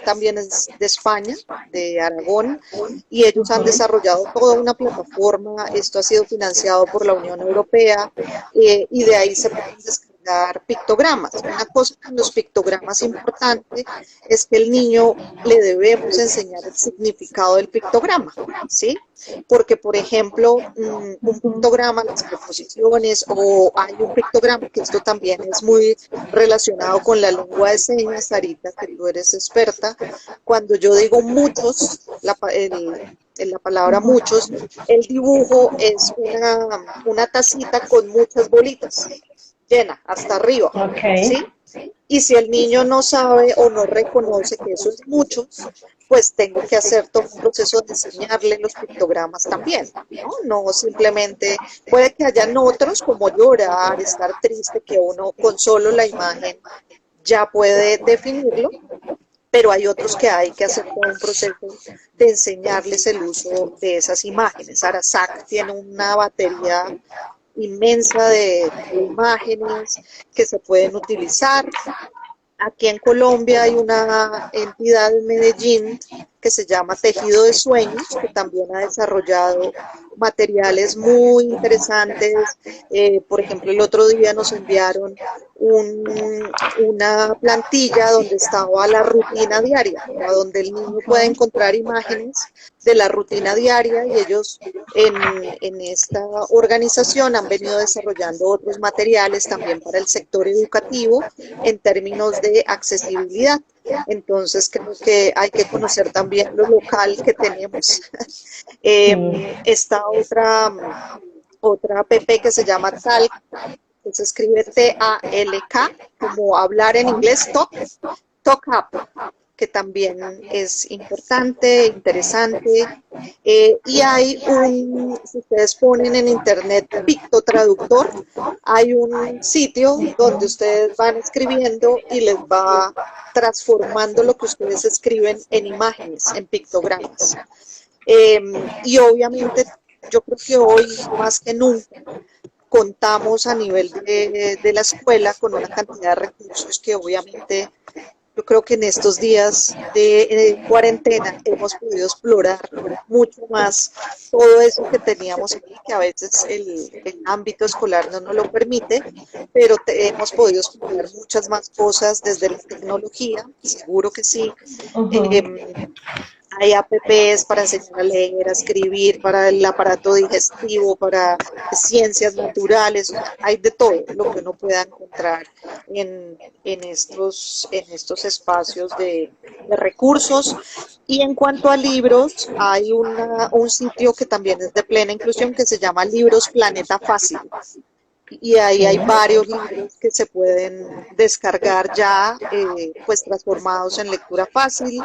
también es de España, de Aragón, y ellos han desarrollado toda una plataforma. Esto ha sido financiado por la Unión Europea y de ahí se pueden descargar pictogramas. Una cosa con los pictogramas importante es que el niño le debemos enseñar el significado del pictograma, ¿sí? Porque, por ejemplo, un pictograma, las preposiciones, o hay un pictograma, que esto también es muy relacionado con la lengua de señas, Sarita, que tú eres experta. Cuando yo digo muchos, la palabra muchos, el dibujo es una tacita con muchas bolitas, llena hasta arriba, ¿sí? Y si el niño no sabe o no reconoce que eso es muchos, pues tengo que hacer todo un proceso de enseñarle los pictogramas también, ¿no? No simplemente, puede que hayan otros como llorar, estar triste, que uno con solo la imagen ya puede definirlo, pero hay otros que hay que hacer todo un proceso de enseñarles el uso de esas imágenes. Arasac tiene una batería inmensa de imágenes que se pueden utilizar. Aquí en Colombia hay una entidad en Medellín que se llama Tejido de Sueños, que también ha desarrollado materiales muy interesantes. Por ejemplo, el otro día nos enviaron una plantilla donde estaba la rutina diaria, o sea, donde el niño puede encontrar imágenes de la rutina diaria, y ellos en esta organización han venido desarrollando otros materiales también para el sector educativo en términos de accesibilidad. Entonces creo que hay que conocer también lo local que tenemos. Esta otra app que se llama Talk, que se escribe Talk, como hablar en inglés, Talk Up, que también es importante, interesante. Y hay si ustedes ponen en internet Picto Traductor, hay un sitio donde ustedes van escribiendo y les va transformando lo que ustedes escriben en imágenes, en pictogramas. Y obviamente yo creo que hoy más que nunca contamos a nivel de la escuela con una cantidad de recursos que obviamente yo creo que en estos días de cuarentena hemos podido explorar mucho más todo eso que teníamos aquí, que a veces el ámbito escolar no nos lo permite, pero hemos podido explorar muchas más cosas desde la tecnología, seguro que sí. Hay apps para enseñar a leer, a escribir, para el aparato digestivo, para ciencias naturales, hay de todo lo que uno pueda encontrar en estos espacios de recursos. Y en cuanto a libros, hay un sitio que también es de plena inclusión que se llama Libros Planeta Fácil. Y ahí hay varios libros que se pueden descargar ya, pues transformados en lectura fácil.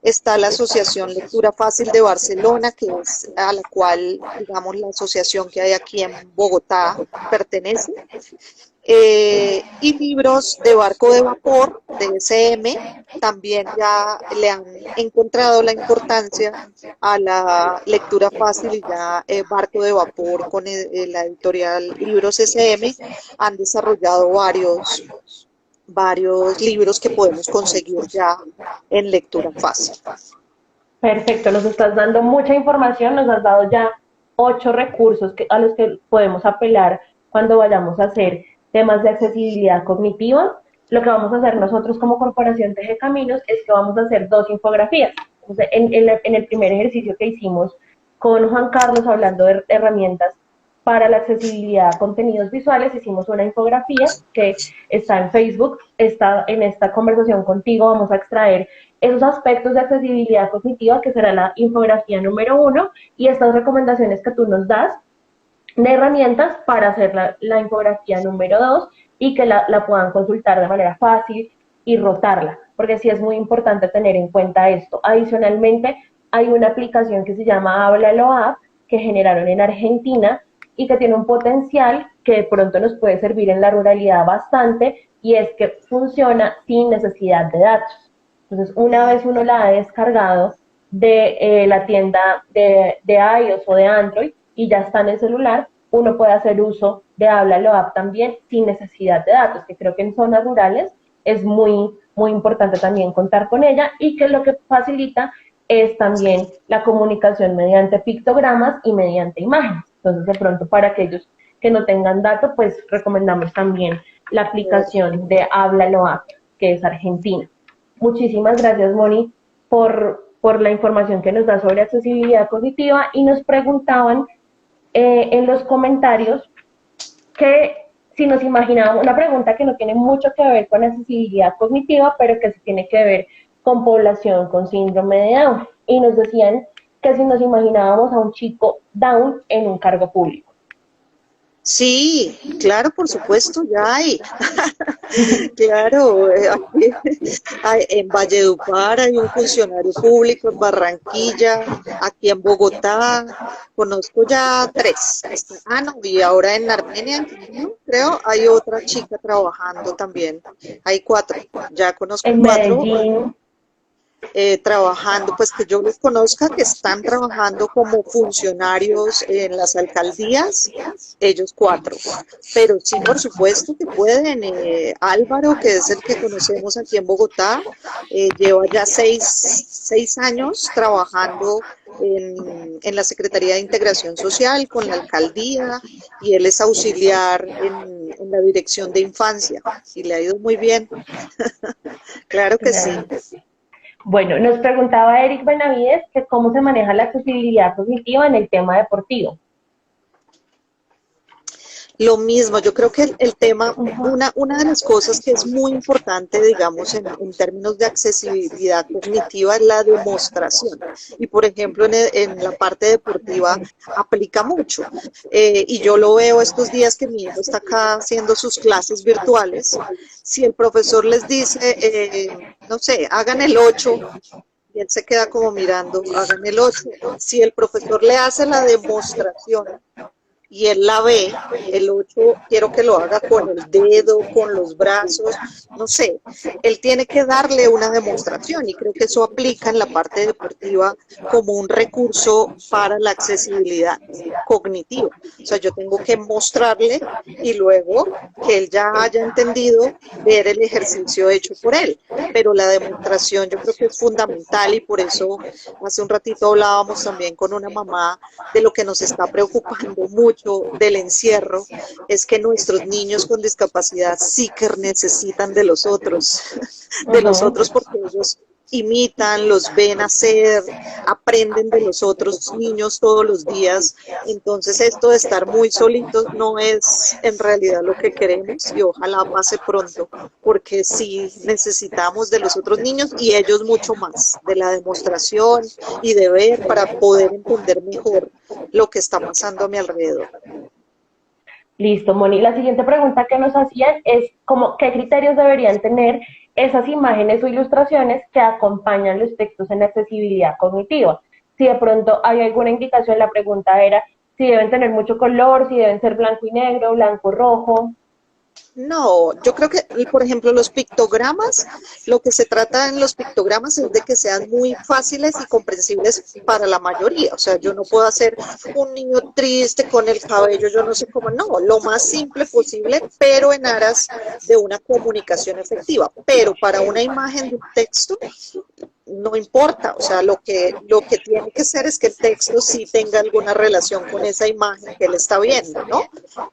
Está la Asociación Lectura Fácil de Barcelona, que es a la cual, digamos, la asociación que hay aquí en Bogotá pertenece. Y libros de Barco de Vapor, de SM, también ya le han encontrado la importancia a la lectura fácil, y ya Barco de Vapor con la editorial Libros SM han desarrollado varios libros que podemos conseguir ya en lectura fácil. Perfecto, nos estás dando mucha información, nos has dado ya 8 recursos a los que podemos apelar cuando vayamos a hacer temas de accesibilidad cognitiva. Lo que vamos a hacer nosotros como Corporación Teje Caminos es que vamos a hacer 2 infografías. Entonces, en el primer ejercicio que hicimos con Juan Carlos hablando de herramientas para la accesibilidad a contenidos visuales, hicimos una infografía que está en Facebook, está en esta conversación contigo, vamos a extraer esos aspectos de accesibilidad cognitiva que será la infografía número 1 y estas recomendaciones que tú nos das de herramientas para hacer la infografía número 2 y que la puedan consultar de manera fácil y rotarla, porque sí es muy importante tener en cuenta esto. Adicionalmente, hay una aplicación que se llama Háblalo App que generaron en Argentina y que tiene un potencial que de pronto nos puede servir en la ruralidad bastante, y es que funciona sin necesidad de datos. Entonces, una vez uno la ha descargado de la tienda de iOS o de Android y ya está en el celular, uno puede hacer uso de Háblalo App también sin necesidad de datos, que creo que en zonas rurales es muy, muy importante también contar con ella, y que lo que facilita es también la comunicación mediante pictogramas y mediante imágenes. Entonces, de pronto, para aquellos que no tengan datos, pues recomendamos también la aplicación de Háblalo App, que es argentina. Muchísimas gracias, Moni, por la información que nos da sobre accesibilidad cognitiva, y nos preguntaban en los comentarios que si nos imaginábamos, una pregunta que no tiene mucho que ver con accesibilidad cognitiva, pero que sí tiene que ver con población con síndrome de Down, y nos decían que si nos imaginábamos a un chico Down en un cargo público. Sí, claro, por supuesto, ya hay. Claro, aquí, en Valledupar hay un funcionario público, en Barranquilla, aquí en Bogotá, conozco ya 3. No, y ahora en Armenia, creo, hay otra chica trabajando también. Hay 4, ya conozco en 4. Medellín. trabajando, pues que yo los conozca, que están trabajando como funcionarios en las alcaldías, ellos 4. Pero sí, por supuesto que pueden. Álvaro, que es el que conocemos aquí en Bogotá, lleva ya 6 años trabajando en la Secretaría de Integración Social con la alcaldía y él es auxiliar en la Dirección de Infancia y le ha ido muy bien. Claro que sí. Claro. Bueno, nos preguntaba Eric Benavides que cómo se maneja la accesibilidad cognitiva en el tema deportivo. Lo mismo, yo creo que el tema, Ujú. una de las cosas que es muy importante, digamos, en términos de accesibilidad cognitiva es la demostración. Y por ejemplo, en la parte deportiva aplica mucho. Y yo lo veo estos días que mi hijo está acá haciendo sus clases virtuales. Si el profesor les dice, no sé, hagan el 8, y él se queda como mirando, hagan el 8. Si el profesor le hace la demostración, y él la ve, el 8 quiero que lo haga con el dedo, con los brazos, no sé, él tiene que darle una demostración y creo que eso aplica en la parte deportiva como un recurso para la accesibilidad cognitiva. O sea, yo tengo que mostrarle y luego que él ya haya entendido, ver el ejercicio hecho por él. Pero la demostración yo creo que es fundamental y por eso hace un ratito hablábamos también con una mamá de lo que nos está preocupando mucho del encierro, es que nuestros niños con discapacidad sí que necesitan de los Ujú. otros porque ellos imitan, los ven hacer, aprenden de los otros niños todos los días. Entonces esto de estar muy solitos no es en realidad lo que queremos y ojalá pase pronto, porque sí necesitamos de los otros niños y ellos mucho más, de la demostración y de ver para poder entender mejor lo que está pasando a mi alrededor. Listo, Moni. La siguiente pregunta que nos hacían es como, ¿qué criterios deberían tener esas imágenes o ilustraciones que acompañan los textos en accesibilidad cognitiva? Si de pronto hay alguna indicación, la pregunta era si deben tener mucho color, si deben ser blanco y negro, blanco, rojo. No, yo creo que, por ejemplo, los pictogramas, lo que se trata en los pictogramas es de que sean muy fáciles y comprensibles para la mayoría. O sea, yo no puedo hacer un niño triste con el cabello, yo no sé cómo, no, lo más simple posible, pero en aras de una comunicación efectiva. Pero para una imagen de un texto, no importa, o sea, lo que tiene que ser es que el texto sí tenga alguna relación con esa imagen que él está viendo, ¿no?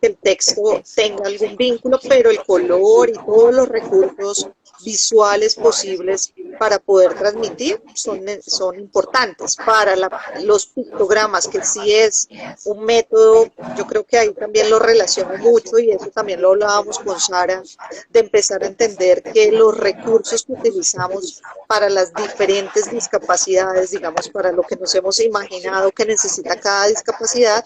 Que el texto tenga algún vínculo, pero el color y todos los recursos visuales posibles para poder transmitir son importantes. Para los pictogramas, que sí es un método, yo creo que ahí también lo relaciono mucho y eso también lo hablábamos con Sara, de empezar a entender que los recursos que utilizamos para las diferentes discapacidades, digamos, para lo que nos hemos imaginado que necesita cada discapacidad,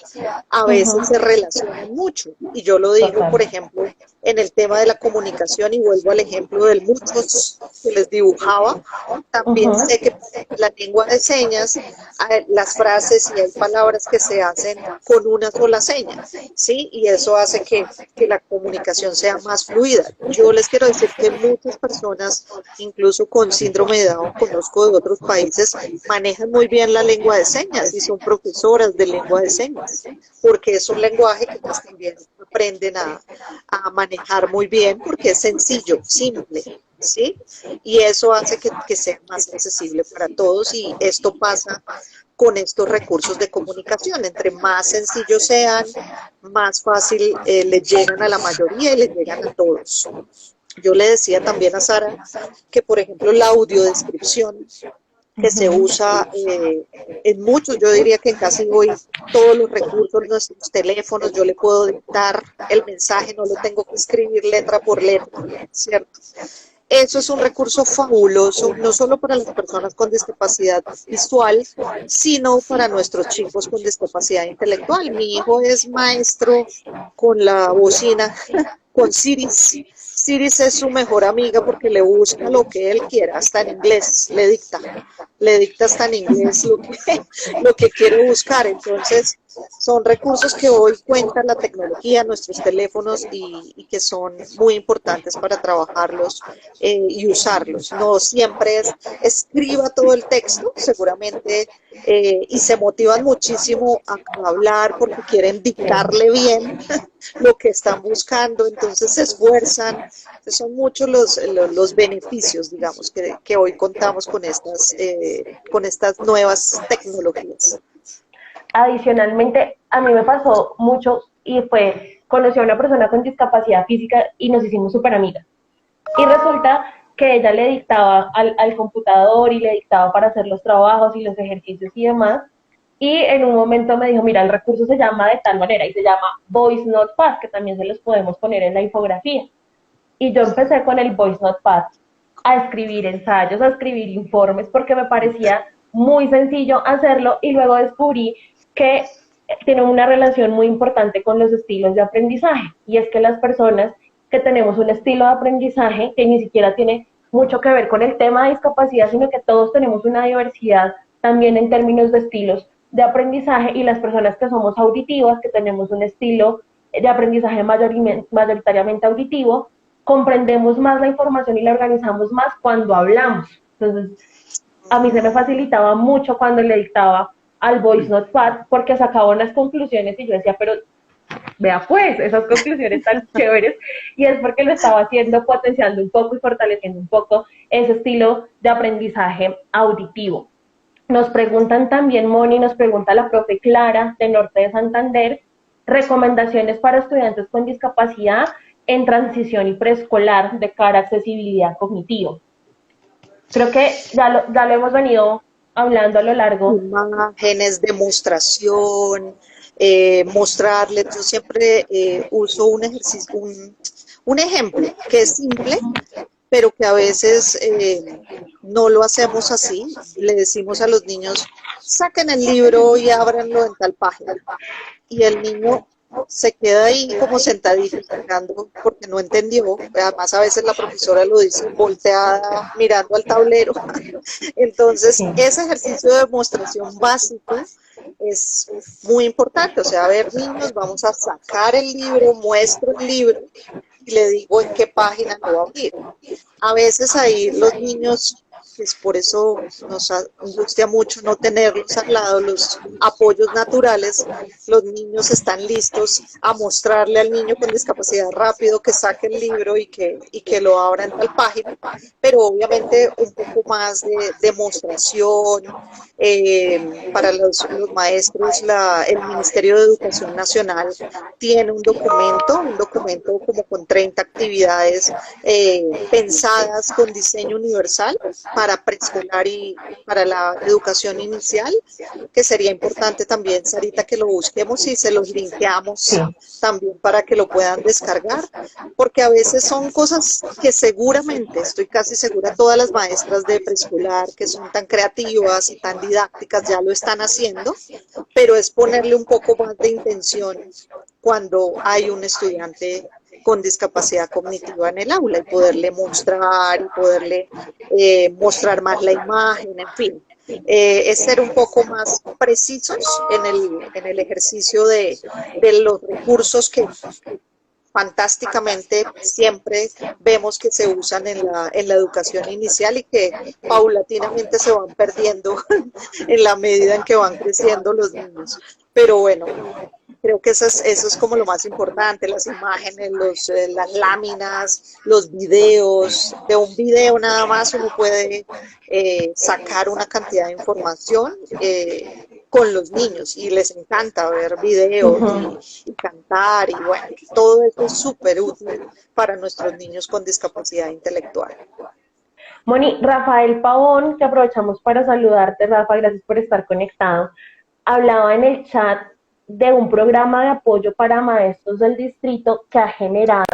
a veces Ujú. se relacionan mucho. Y yo lo digo, por Total. ejemplo, en el tema de la comunicación, y vuelvo al ejemplo del muchos que les dibujaba, también Ujú. sé que la lengua de señas, hay las frases y hay palabras que se hacen con una sola seña, ¿sí? Y eso hace que la comunicación sea más fluida. Yo les quiero decir que muchas personas, incluso con síndrome de Down, conozco de otros países, manejan muy bien la lengua de señas y son profesoras de lengua de señas, porque es un lenguaje que pues también aprenden a manejar muy bien porque es sencillo, simple, ¿sí? Y eso hace que sea más accesible para todos y esto pasa con estos recursos de comunicación. Entre más sencillos sean, más fácil les llegan a la mayoría y les llegan a todos. Yo le decía también a Sara que, por ejemplo, la audiodescripción que se Ujú. usa en muchos, yo diría que en casi hoy todos los recursos, nuestros teléfonos, yo le puedo dictar el mensaje, no lo tengo que escribir letra por letra, ¿cierto? Eso es un recurso fabuloso, no solo para las personas con discapacidad visual, sino para nuestros chicos con discapacidad intelectual. Mi hijo es maestro con la bocina, con Siri, Siris es su mejor amiga porque le busca lo que él quiera, hasta en inglés, le dicta hasta en inglés lo que quiere buscar. Entonces, son recursos que hoy cuenta la tecnología, nuestros teléfonos y que son muy importantes para trabajarlos y usarlos. No siempre es escriba todo el texto, seguramente, y se motivan muchísimo a hablar porque quieren dictarle bien lo que están buscando, entonces se esfuerzan. Entonces son muchos los beneficios, digamos, que hoy contamos con estas nuevas tecnologías. Adicionalmente, a mí me pasó mucho y conocí a una persona con discapacidad física y nos hicimos súper amigas. Y resulta que ella le dictaba al computador y le dictaba para hacer los trabajos y los ejercicios y demás. Y en un momento me dijo, mira, el recurso se llama de tal manera y se llama Voice Notepad, que también se los podemos poner en la infografía. Y yo empecé con el Voice Notepad a escribir ensayos, a escribir informes, porque me parecía muy sencillo hacerlo y luego descubrí que tiene una relación muy importante con los estilos de aprendizaje. Y es que las personas que tenemos un estilo de aprendizaje que ni siquiera tiene mucho que ver con el tema de discapacidad, sino que todos tenemos una diversidad también en términos de estilos de aprendizaje, y las personas que somos auditivas, que tenemos un estilo de aprendizaje mayoritariamente auditivo, comprendemos más la información y la organizamos más cuando hablamos. Entonces, a mí se me facilitaba mucho cuando le dictaba al Voice Notepad porque sacaba unas conclusiones y yo decía, pero vea pues, esas conclusiones tan chéveres, y es porque lo estaba haciendo, potenciando un poco y fortaleciendo un poco ese estilo de aprendizaje auditivo. Nos preguntan también, Moni, nos pregunta la profe Clara de Norte de Santander, recomendaciones para estudiantes con discapacidad en transición y preescolar de cara a accesibilidad cognitiva. Creo que ya lo hemos venido hablando a lo largo. Imágenes, demostración, mostrarles. Yo siempre uso un ejercicio, un ejemplo que es simple, pero que a veces no lo hacemos así. Le decimos a los niños, saquen el libro y ábranlo en tal página. Y el niño se queda ahí como sentadito esperando porque no entendió. Además, a veces la profesora lo dice volteada, mirando al tablero. Entonces, Sí. ese ejercicio de demostración básico es muy importante. O sea, a ver, niños, vamos a sacar el libro, muestro el libro y le digo en qué página lo va a abrir. A veces ahí los niños, pues por eso nos angustia mucho no tenerlos al lado, los apoyos naturales. Los niños están listos a mostrarle al niño con discapacidad rápido que saque el libro y que lo abra en tal página, pero obviamente un poco más de demostración. Para los maestros, el Ministerio de Educación Nacional tiene un documento como con 30 actividades pensadas con diseño universal para preescolar y para la educación inicial, que sería importante también, Sarita, que lo busquemos y se los linkeamos Sí. también para que lo puedan descargar, porque a veces son cosas que seguramente, estoy casi segura, todas las maestras de preescolar que son tan creativas y tan didácticas ya lo están haciendo, pero es ponerle un poco más de intención cuando hay un estudiante con discapacidad cognitiva en el aula y poderle mostrar y poderle mostrar más la imagen, en fin. Es ser un poco más precisos en el ejercicio de los recursos que fantásticamente siempre vemos que se usan en la educación inicial y que paulatinamente se van perdiendo en la medida en que van creciendo los niños. Pero bueno, creo que eso es como lo más importante, las imágenes, las láminas, los videos. De un video nada más uno puede sacar una cantidad de información con los niños y les encanta ver videos y cantar y bueno, todo eso es súper útil para nuestros niños con discapacidad intelectual. Moni, Rafael Pavón, que aprovechamos para saludarte, Rafa, gracias por estar conectado, hablaba en el chat de un programa de apoyo para maestros del distrito que ha generado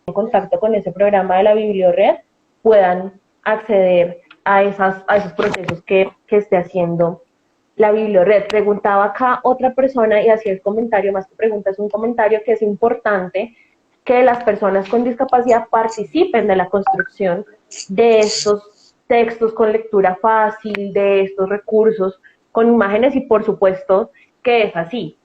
en contacto con ese programa de la Bibliored. puedan acceder a esos procesos que esté haciendo la bibliored. Preguntaba acá otra persona y hacía el comentario, más que pregunta, es un comentario que es importante que las personas con discapacidad participen de la construcción de estos textos con lectura fácil, de estos recursos con imágenes y por supuesto que es así.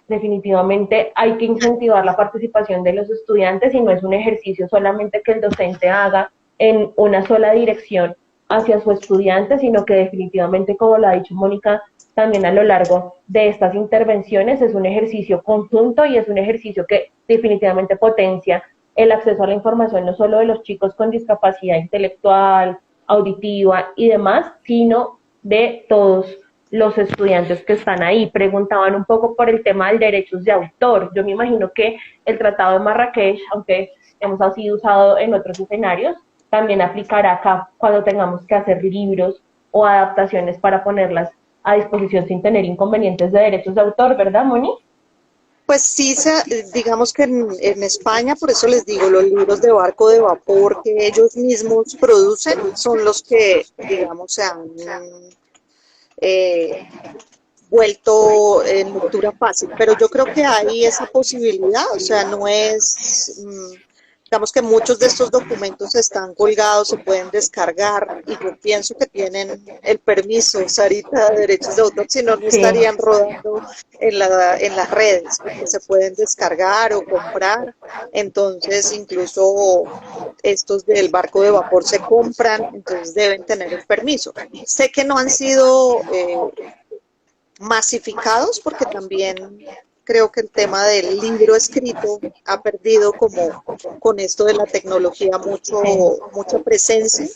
Definitivamente hay que incentivar la participación de los estudiantes y no es un ejercicio solamente que el docente haga en una sola dirección hacia su estudiante, sino que definitivamente, como lo ha dicho Mónica, también a lo largo de estas intervenciones es un ejercicio conjunto y es un ejercicio que definitivamente potencia el acceso a la información no solo de los chicos con discapacidad intelectual, auditiva y demás, sino de todos los estudiantes que están ahí. Preguntaban un poco por el tema del derechos de autor. Yo me imagino que el Tratado de Marrakech, aunque hemos sido usado en otros escenarios, también aplicará acá cuando tengamos que hacer libros o adaptaciones para ponerlas a disposición sin tener inconvenientes de derechos de autor, ¿verdad, Moni? Pues sí, digamos que en España, por eso les digo, los libros de barco de vapor que ellos mismos producen son los que, digamos, se han eh, vuelto en lectura fácil, pero yo creo que hay esa posibilidad, o sea, no es, digamos que muchos de estos documentos están colgados, se pueden descargar y yo pienso que tienen el permiso, Sarita, de derechos de autor, si no, no Sí. estarían rodando en las redes, porque se pueden descargar o comprar, entonces incluso estos del barco de vapor se compran, entonces deben tener el permiso. Sé que no han sido masificados porque también creo que el tema del libro escrito ha perdido como con esto de la tecnología mucha presencia,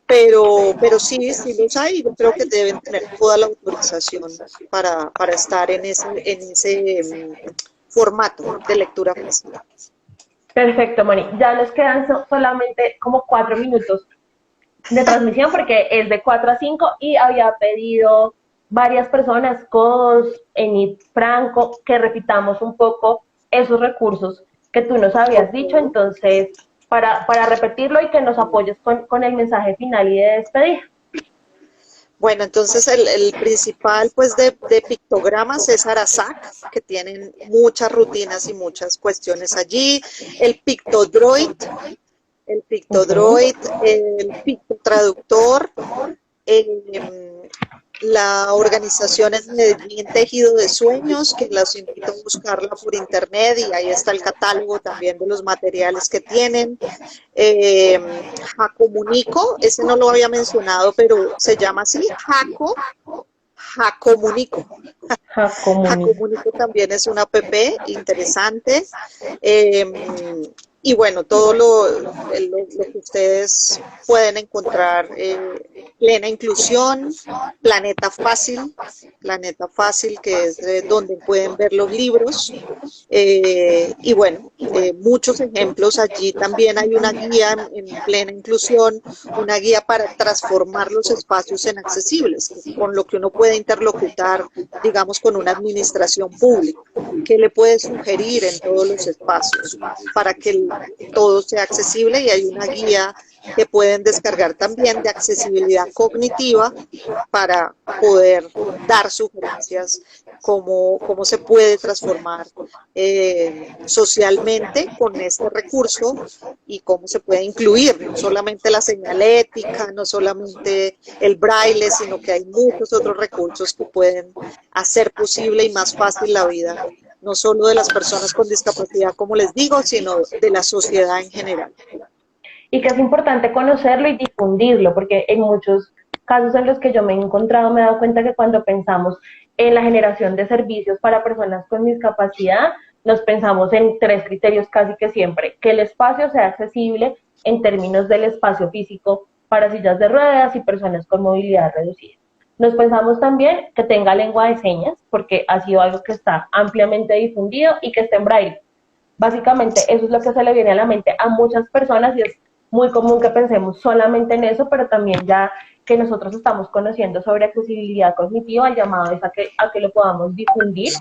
pero sí, sí los hay, yo creo que deben tener toda la autorización para estar en ese formato de lectura fácil. Perfecto, Moni. Ya nos quedan solamente como 4 minutos de transmisión porque es de 4 a 5 y había pedido varias personas, Cos, Enid, Franco, que repitamos un poco esos recursos que tú nos habías dicho, Okay. entonces para repetirlo y que nos apoyes con el mensaje final y de despedida. Bueno, entonces el principal pues de pictogramas es Arasac, que tienen muchas rutinas y muchas cuestiones allí. El Pictodroid, el Pictodroid, el Pictotraductor, la organización es Medellín Tejido de Sueños, que las invito a buscarla por internet y ahí está el catálogo también de los materiales que tienen. Jacomunico, ese no lo había mencionado, pero se llama así, Jacomunico. Jacomunico también es una app interesante. Y bueno, todo lo que ustedes pueden encontrar, Plena Inclusión, Planeta Fácil, que es donde pueden ver los libros, y bueno, muchos ejemplos. Allí también hay una guía en Plena Inclusión, una guía para transformar los espacios en accesibles, con lo que uno puede interlocutar, digamos, con una administración pública, que le puede sugerir en todos los espacios para que todo sea accesible, y hay una guía que pueden descargar también de accesibilidad cognitiva para poder dar sugerencias cómo se puede transformar socialmente con este recurso y cómo se puede incluir no solamente la señalética, no solamente el braille, sino que hay muchos otros recursos que pueden hacer posible y más fácil la vida, no solo de las personas con discapacidad, como les digo, sino de la sociedad en general. Y que es importante conocerlo y difundirlo, porque en muchos casos en los que yo me he encontrado me he dado cuenta que cuando pensamos en la generación de servicios para personas con discapacidad, nos pensamos en 3 criterios casi que siempre: que el espacio sea accesible en términos del espacio físico para sillas de ruedas y personas con movilidad reducida. Nos pensamos también que tenga lengua de señas, porque ha sido algo que está ampliamente difundido, y que esté en braille. Básicamente eso es lo que se le viene a la mente a muchas personas y es muy común que pensemos solamente en eso, pero también ya que nosotros estamos conociendo sobre accesibilidad cognitiva, el llamado es a que lo podamos difundir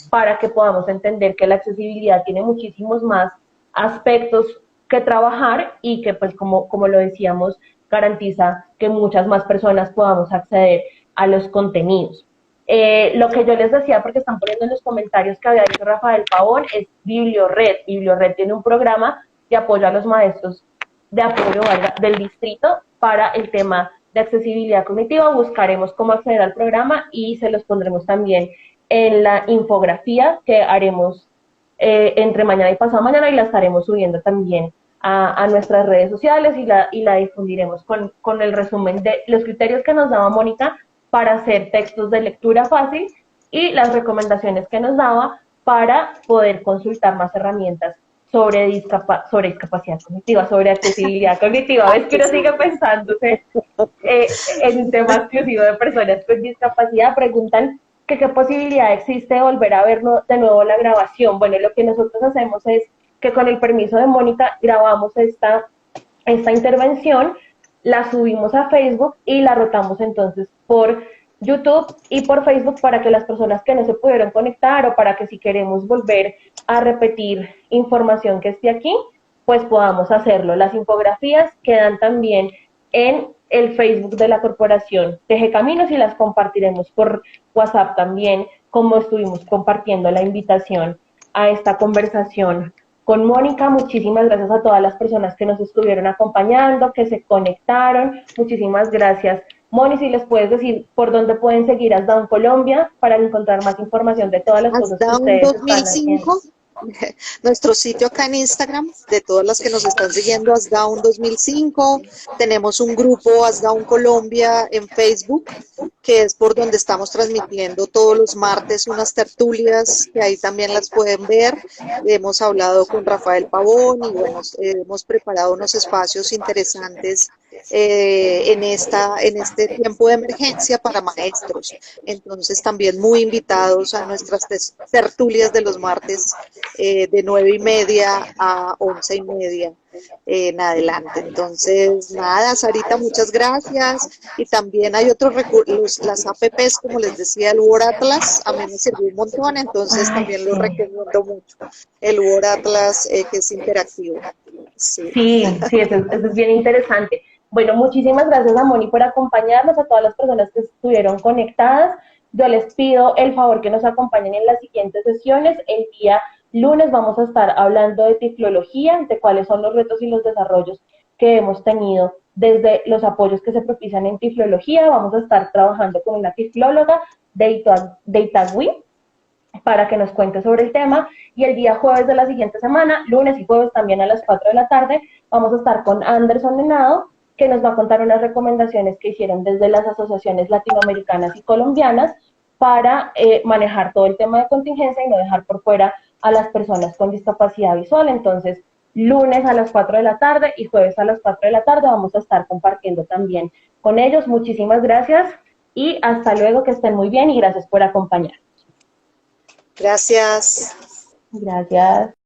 para que podamos entender que la accesibilidad tiene muchísimos más aspectos que trabajar y que pues como lo decíamos, garantiza que muchas más personas podamos acceder a los contenidos. Lo que yo les decía, porque están poniendo en los comentarios que había dicho Rafael Pavón, es BiblioRed. BiblioRed tiene un programa de apoyo a los maestros de apoyo del distrito para el tema de accesibilidad cognitiva. Buscaremos cómo acceder al programa y se los pondremos también en la infografía que haremos entre mañana y pasado mañana, y la estaremos subiendo también a nuestras redes sociales y la difundiremos con el resumen de los criterios que nos daba Mónica para hacer textos de lectura fácil y las recomendaciones que nos daba para poder consultar más herramientas sobre discapacidad cognitiva, sobre accesibilidad cognitiva. Ves que uno sigue pensándose en un tema exclusivo de personas con discapacidad. Preguntan que qué posibilidad existe de volver a ver de nuevo la grabación. Bueno, lo que nosotros hacemos es que con el permiso de Mónica grabamos esta intervención, la subimos a Facebook y la rotamos entonces por YouTube y por Facebook para que las personas que no se pudieron conectar o para que si queremos volver a repetir información que esté aquí, pues podamos hacerlo. Las infografías quedan también en el Facebook de la Corporación Teje Caminos y las compartiremos por WhatsApp también, como estuvimos compartiendo la invitación a esta conversación con Mónica. Muchísimas gracias a todas las personas que nos estuvieron acompañando, que se conectaron. Muchísimas gracias. Moni, si les puedes decir por dónde pueden seguir Asdown Colombia para encontrar más información de todas las cosas que ustedes están haciendo. Nuestro sitio acá en Instagram, de todas las que nos están siguiendo, Asdown 2005. Tenemos un grupo Asdown Colombia en Facebook, que es por donde estamos transmitiendo todos los martes unas tertulias, que ahí también las pueden ver. Hemos hablado con Rafael Pavón y bueno, hemos preparado unos espacios interesantes en este tiempo de emergencia para maestros. Entonces también muy invitados a nuestras tertulias de los martes de 9:30 a 11:30 en adelante. Entonces, nada, Sarita, muchas gracias. Y también hay otros recursos, las APPs, como les decía, el Word Atlas, a mí me sirvió un montón, entonces también lo recomiendo mucho. El Word Atlas que es interactivo. Sí, eso es bien interesante. Bueno, muchísimas gracias a Moni por acompañarnos, a todas las personas que estuvieron conectadas. Yo les pido el favor que nos acompañen en las siguientes sesiones. El día lunes vamos a estar hablando de tiflología, de cuáles son los retos y los desarrollos que hemos tenido desde los apoyos que se propician en tiflología. Vamos a estar trabajando con una tiflóloga de Itagüí para que nos cuente sobre el tema. Y el día jueves de la siguiente semana, lunes y jueves también a las 4 de la tarde, vamos a estar con Anderson Henao, que nos va a contar unas recomendaciones que hicieron desde las asociaciones latinoamericanas y colombianas para manejar todo el tema de contingencia y no dejar por fuera a las personas con discapacidad visual. Entonces, lunes a las 4 de la tarde y jueves a las 4 de la tarde vamos a estar compartiendo también con ellos. Muchísimas gracias y hasta luego, que estén muy bien y gracias por acompañarnos. Gracias. Gracias.